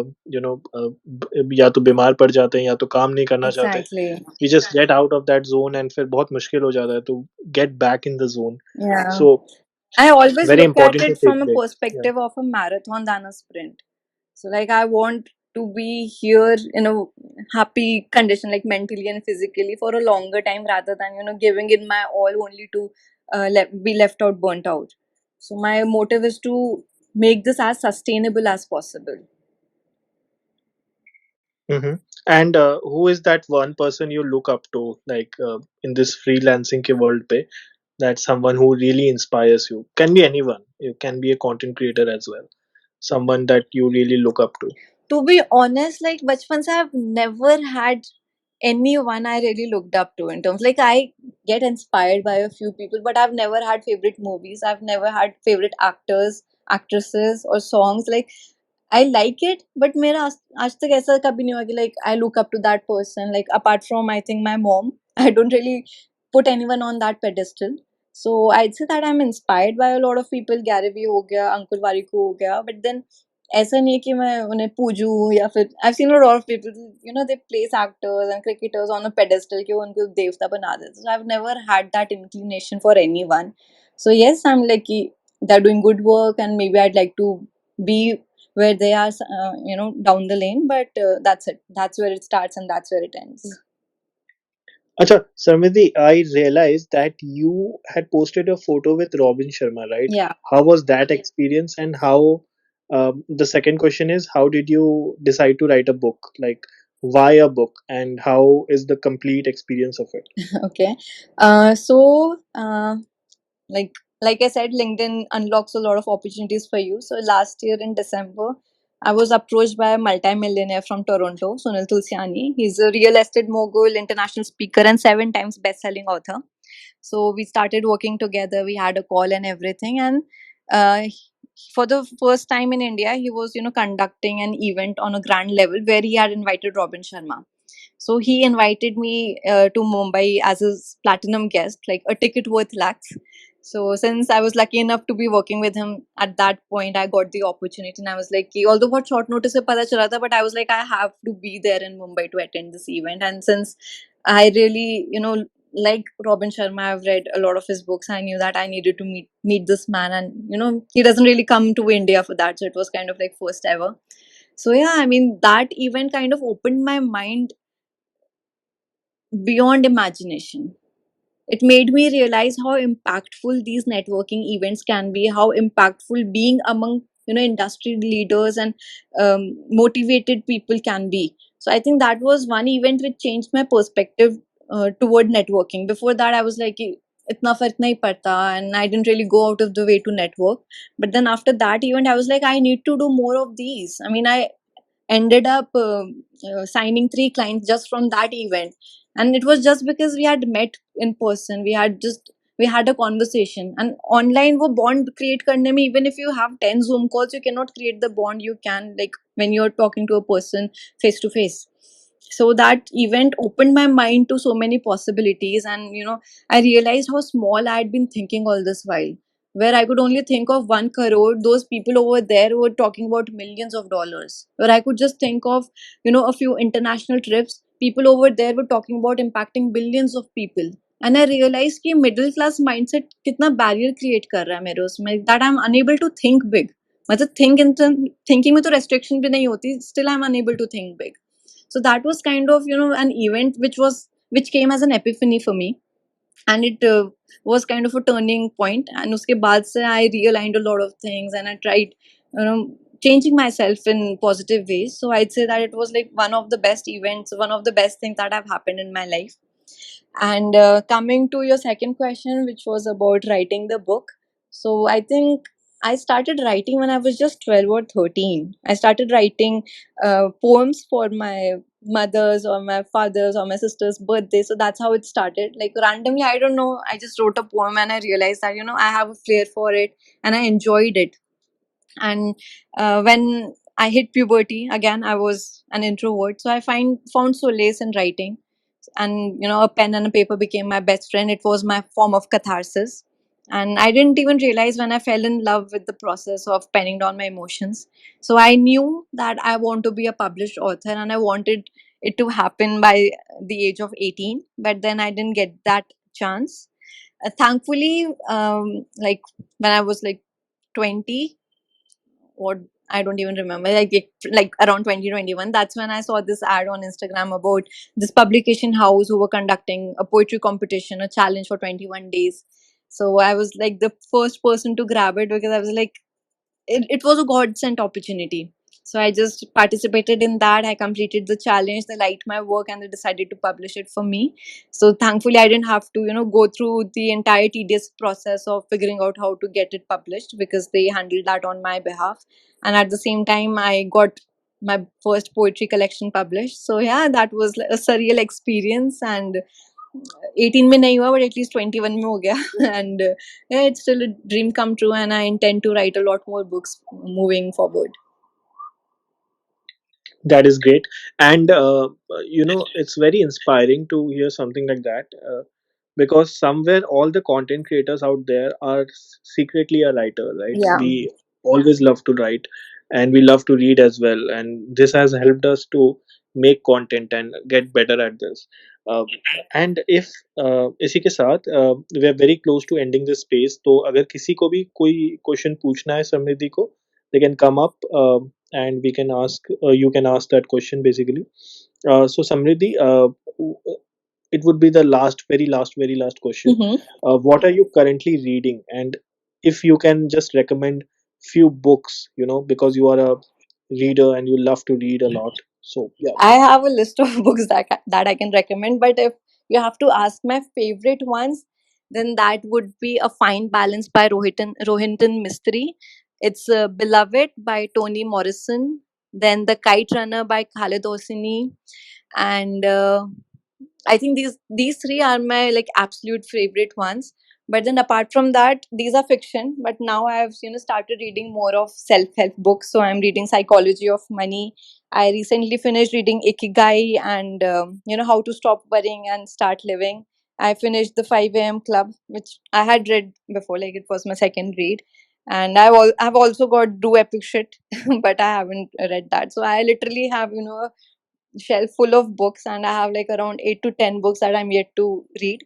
S1: या तो बीमार पड़ जाते हैं या तो काम नहीं करना चाहते.
S4: Exactly.
S1: We just get out of that zone and फिर बहुत मुश्किल हो जाता है to get back in the zone.
S4: Yeah.
S1: So
S4: I always
S1: very
S4: look at
S1: important to
S4: it
S1: take
S4: from a
S1: breaks. Yeah.
S4: perspective of a marathon than a sprint. So, like, I want to be here in a happy condition, like mentally and physically, for a longer time, rather than giving in my all only to be left out, burnt out. So, my motive is to make this as sustainable as possible.
S1: Mm-hmm. And who is that one person you look up to, like in this freelancing ke world pe, that someone who really inspires you? Can be anyone. You can be a content creator as well. Someone that you really look up to.
S4: To be honest, like bachpan se I've never had anyone I really looked up to, in terms like I get inspired by a few people, but I've never had favorite movies. I've never had favorite actors, actresses, or songs. Like I like it, but मेरा आज तक ऐसा कभी नहीं हुआ कि like I look up to that person. Like apart from I think my mom, I don't really put anyone on that pedestal. So I'd say that I'm inspired by a lot of people. Gary Vee हो गया, अंकुर वारिको हो गया, but then ऐसा नहीं है कि मैं उन्हें पूजूं या फिर I've seen a lot of people, they place actors and cricketers on a pedestal कि वो उनको देवता बना देते. So I've never had that inclination for anyone. So yes, I'm like कि they're doing good work, and maybe I'd like to be where they are, down the lane. But that's it. That's where it starts and that's where it ends.
S1: Acha, Samridhi, I realized that you had posted a photo with Robin Sharma, right?
S4: Yeah.
S1: How was that experience, and how? The second question is, how did you decide to write a book? Like, why a book, and how is the complete experience of it?
S4: Okay. So like I said, LinkedIn unlocks a lot of opportunities for you. So last year in December, I was approached by a multi-millionaire from Toronto, Sunil Tulsiani. He's a real estate mogul, international speaker, and 7 times best-selling author. So we started working together. We had a call and everything, and uh, for the first time in India, he was conducting an event on a grand level where he had invited Robin Sharma. So he invited me to Mumbai as his platinum guest, like a ticket worth lakhs. So since I was lucky enough to be working with him at that point, I got the opportunity, and I was like, कि although बहुत short notice से पता चला था, but I was like, I have to be there in Mumbai to attend this event. And since I really, like Robin Sharma, I've read a lot of his books. I knew that I needed to meet this man, and he doesn't really come to India for that, so it was kind of like first ever. So yeah, I mean, that event kind of opened my mind beyond imagination. It made me realize how impactful these networking events can be, how impactful being among industry leaders and motivated people can be. So I think that was one event which changed my perspective toward networking. Before that, I was like, itna fark nahi padta, and I didn't really go out of the way to network. But then after that event, I was like, I need to do more of these. I mean, I ended up signing 3 clients just from that event, and it was just because we had met in person. We had a conversation, and online wo bond create karne mein, even if you have 10 Zoom calls, you cannot create the bond you can like when you're talking to a person face to face. So that event opened my mind to so many possibilities, and I realized how small I had been thinking all this while. Where I could only think of 1 crore, those people over there were talking about millions of dollars. Where I could just think of, a few international trips, people over there were talking about impacting billions of people. And I realized कि middle class mindset कितना barrier create कर रहा है मेरे उसमें, that I'm unable to think big. मतलब thinking में तो restriction भी नहीं होती, still I'm unable to think big. So that was kind of an event which came as an epiphany for me, and it was kind of a turning point. And uske baad se I realigned a lot of things, and I tried changing myself in positive ways. So I'd say that it was like one of the best events, one of the best things that have happened in my life. And coming to your second question, which was about writing the book. So I think I started writing when I was just 12 or 13. I started writing poems for my mother's or my father's or my sister's birthday. So that's how it started. Like randomly, I don't know, I just wrote a poem and I realized that, I have a flair for it and I enjoyed it. And when I hit puberty, again, I was an introvert. So I found solace in writing, and a pen and a paper became my best friend. It was my form of catharsis, and I didn't even realize when I fell in love with the process of penning down my emotions. So I knew that I want to be a published author, and I wanted it to happen by the age of 18, but then I didn't get that chance. Thankfully, like when I was like 20, what, I don't even remember, like around 2021, that's when I saw this ad on Instagram about this publication house who were conducting a poetry competition, a challenge for 21 days. So I was like the first person to grab it, because I was like, it was a God sent opportunity. So I just participated in that. I completed the challenge. They liked my work and they decided to publish it for me. So thankfully, I didn't have to, go through the entire tedious process of figuring out how to get it published, because they handled that on my behalf. And at the same time, I got my first poetry collection published. So yeah, that was a surreal experience. And 18 में नहीं हुआ, but at least 21 में हो गया. And yeah, it's still a dream come true, and I intend to write a lot more books moving forward.
S1: That is great. And it's very inspiring to hear something like that, because somewhere all the content creators out there are secretly a writer, right?
S4: Yeah.
S1: We always love to write, and we love to read as well, and this has helped us to make content and get better at this. And if इसी के साथ we are very close to ending this space, तो अगर किसी को भी कोई question पूछना है समृद्धि को, they can come up, and we can ask, you can ask that question basically. So Samriddhi, it would be the very last question.
S4: Mm-hmm.
S1: What are you currently reading, and if you can just recommend few books, because you are a reader and you love to read a lot. So yeah.
S4: I have a list of books that I can recommend, but if you have to ask my favorite ones, then that would be A Fine Balance by Rohinton Mistry. It's Beloved by Toni Morrison, then The Kite Runner by Khaled Hosseini, and I think these three are my like absolute favorite ones. But then apart from that, these are fiction. But now I've started reading more of self help books. So I'm reading Psychology of Money. I recently finished reading Ikigai and How to Stop Worrying and Start Living. I finished the 5 a.m. Club, which I had read before, like it was my second read. And I've also got Do Epic Shit, but I haven't read that. So I literally have, a shelf full of books, and I have like around 8 to 10 books that I'm yet to read.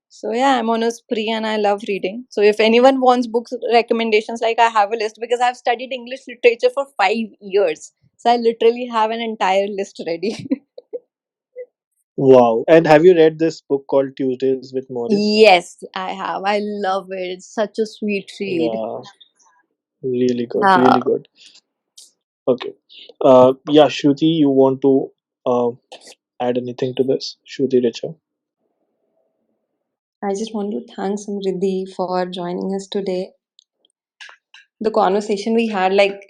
S4: So yeah, I'm on a spree and I love reading. So if anyone wants books recommendations, like I have a list because I've studied English literature for 5 years. So I literally have an entire list ready.
S1: Wow. And have you read this book called Tuesdays with Morris?
S4: Yes, I have. I love it. It's such a sweet read.
S1: Yeah, really good,
S4: Uh,
S1: really good. Okay. Yeah, Shruti, you want to uh, add anything to this? Shruti Richa.
S5: I just want to thank Samriddhi for joining us today. The conversation we had, like,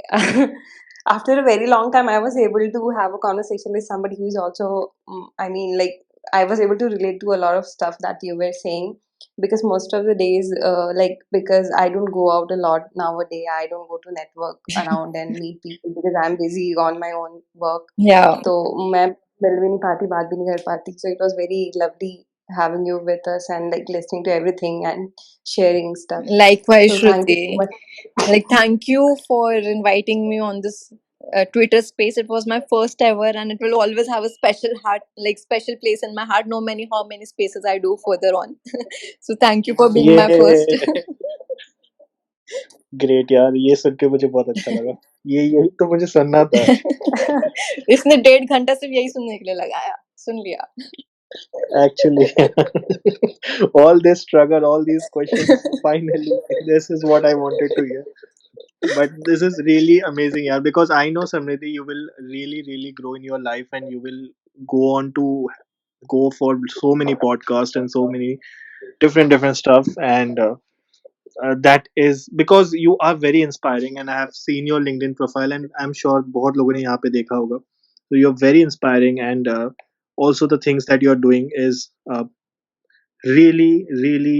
S5: after a very long time, I was able to have a conversation with somebody who is also, I mean, like, I was able to relate to a lot of stuff that you were saying, because most of the days, like, because I don't go out a lot nowadays, I don't go to network around and meet people because I'm busy on my own work.
S4: yeah.
S5: तो मैं मिल भी नहीं पाती, बात भी नहीं कर पाती. So it was very lovely having you with us and like listening to everything and sharing stuff.
S4: Likewise,
S5: So thank you so
S4: Shruti.
S5: much.
S4: Like, thank you for inviting me on this Twitter space. It was my first ever, and it will always have a special heart, like special place in my heart. No many how many spaces I do further on. So thank you for being my first.
S1: ये great यार, ये सुन के मुझे बहुत अच्छा लगा। ये यही तो मुझे सुनना था।
S4: इसने 1.5 घंटा सिर्फ यही सुनने के लिए लगाया, सुन लिया।
S1: Actually, all this struggle, all these questions, finally, this is what I wanted to hear. But this is really amazing, yeah, because I know, Samriddhi, you will really, really grow in your life and you will go on to go for so many podcasts and so many different stuff. And that is because you are very inspiring, and I have seen your LinkedIn profile, and I'm sure बहुत लोगों ने यहाँ पे देखा होगा. So you're very inspiring, and also the things that you're doing is really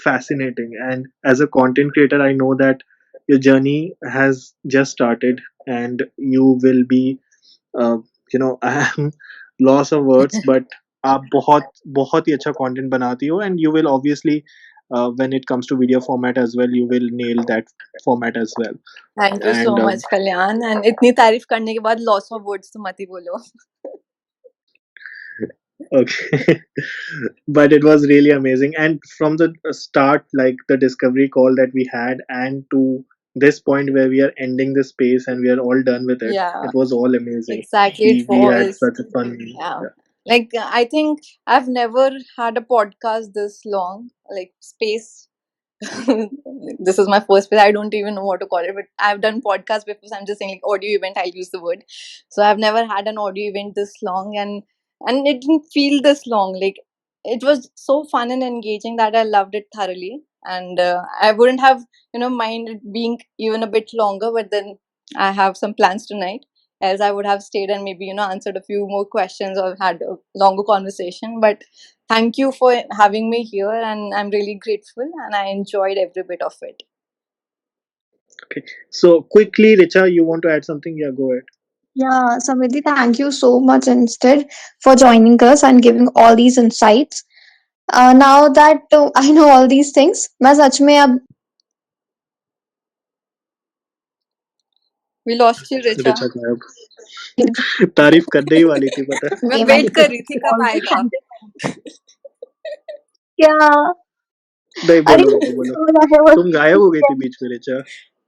S1: fascinating. And as a content creator, I know that your journey has just started, and you will be uh, I am loss of words, but आप बहुत बहुत ही अच्छा content बनाती हो, and you will obviously when it comes to video format as well, you will nail that format as well.
S4: Thank you so
S1: And
S4: much, Kalyan. And इतनी तारीफ करने के बाद loss of words तो मत ही बोलो.
S1: okay. But it was really amazing, and from the start, like the discovery call that we had, and to this point where we are ending the space and we are all done with it,
S4: Yeah,
S1: it was all amazing.
S4: exactly. It
S1: We had
S4: was.
S1: such a fun.
S4: Yeah.
S1: Yeah.
S4: Like, I think I've never had a podcast this long, like space. This is my first space. I don't even know what to call it, but I've done podcasts before, so I'm just saying like audio event, I'll use the word. So I've never had an audio event this long, and it didn't feel this long. Like, it was so fun and engaging that I loved it thoroughly. And I wouldn't have, minded being even a bit longer, but then I have some plans tonight, else I would have stayed and maybe, answered a few more questions or had a longer conversation. But thank you for having me here, and I'm really grateful, and I enjoyed every bit of it.
S1: Okay. So quickly, Richa, you want to add something? Yeah, go ahead.
S3: Yeah, Samriddhi, thank you so much instead for joining us and giving all these insights. Now that I know all these things, मैं सच में अब
S4: We lost you, Richa.
S1: Richa गायब. तारीफ करने ही वाली थी, पता है.
S4: मैं
S3: ये
S4: वेट
S3: मैंने
S4: कर रही थी कब
S3: always
S4: आएगा.
S3: handle क्या
S1: नहीं,
S3: अरे
S1: बोलो बोलो बोलो.
S3: so I was
S1: तुम गायब हो गई थी बीच में, रिचा.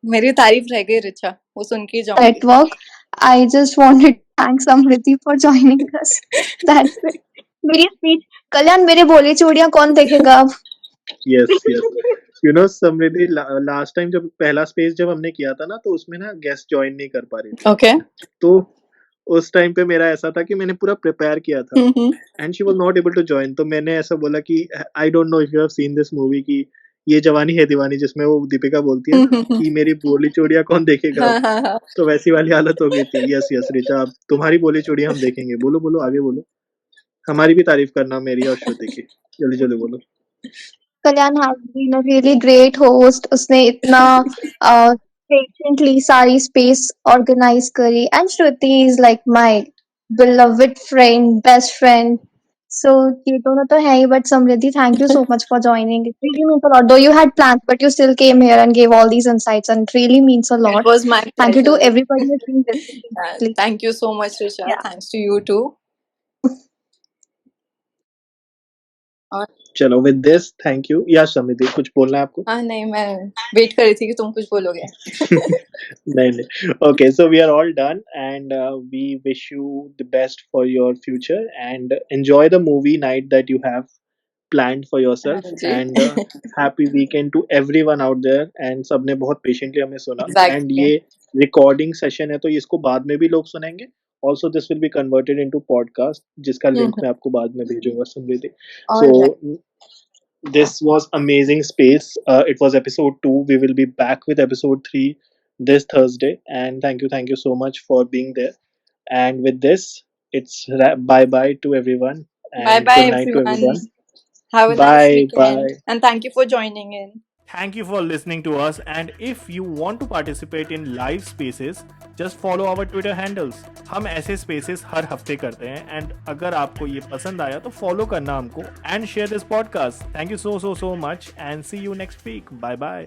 S4: मेरी तारीफ रह गई, रिचा, वो सुन के ही जाऊंगी.
S3: network. I just wanted to thank Samriddhi for joining us. That's it. मेरी स्पीच कल्याण मेरे बोले चूड़ियां कौन देखेगा अब
S1: यस यस. समृद्धि, लास्ट टाइम जब पहला स्पेस जब हमने किया था ना, तो उसमें ना गेस्ट ज्वाइन नहीं कर पा रही थी.
S4: Okay.
S1: तो उस टाइम पे मेरा ऐसा था कि मैंने पूरा प्रिपेयर किया था, and she was not able to join. तो मैंने ऐसा बोला कि I don't know if you have seen this movie की ये जवानी है दीवानी, जिसमें वो दीपिका बोलती है ना कि मेरी बोली चूड़ियां कौन देखेगा अब.
S4: हाँ.
S1: तो वैसी वाली हालत हो गई थी. यस यस रिचा, अब तुम्हारी बोली चूड़ियां हम देखेंगे. बोलो बोलो, आगे बोलो. हमारी भी तारीफ करना, मेरी और श्रुति की. जल्दी जल्दी बोलो.
S3: कल्याण has been a really great host. उसने इतना patiently सारी space organize करी and Shruti is like my beloved friend, best friend. So ये दोनों तो है ही, but Samriddhi, thank you so much for joining. It really means a lot. Though you had plans, but you still came here and gave all these insights, and it really means a
S4: It
S3: lot.
S4: was my
S3: Thank you to
S4: pleasure.
S3: everybody who's been listening patiently.
S4: Thank you so much, Risha.
S3: Yeah.
S4: Thanks to you too. और
S1: चलो with this thank you. या समृद्धि कुछ बोलना है आपको?
S4: हाँ नहीं, मैं वेट कर रही थी कि तुम कुछ बोलोगे।
S1: नहीं नहीं okay so we are all done and we wish you the best for your future and enjoy the movie night that you have planned for yourself
S4: जी
S1: and happy weekend to everyone out there and सबने बहुत patiently हमें सुना and
S4: exactly
S1: ये recording session है तो इसको बाद में भी लोग सुनेंगे also this will be converted into podcast जिसका link मैं आपको बाद में भेजूंगा समृद्धि so
S4: alright
S1: this was amazing space it was episode 2 we will be back with episode 3 this Thursday and thank you so much for being there and with this it's bye bye to everyone
S4: bye
S1: and
S4: bye
S1: good night to
S4: everyone,
S1: everyone
S4: have a nice
S1: bye
S4: weekend
S1: bye
S4: and thank you for joining in.
S1: Thank you for listening to us. And if you want to participate in live spaces, just follow our Twitter handles. हम ऐसे spaces हर हफ्ते करते हैं and अगर आपको ये पसंद आया तो follow करना हमको and share this podcast. Thank you so much and see you next week. Bye bye.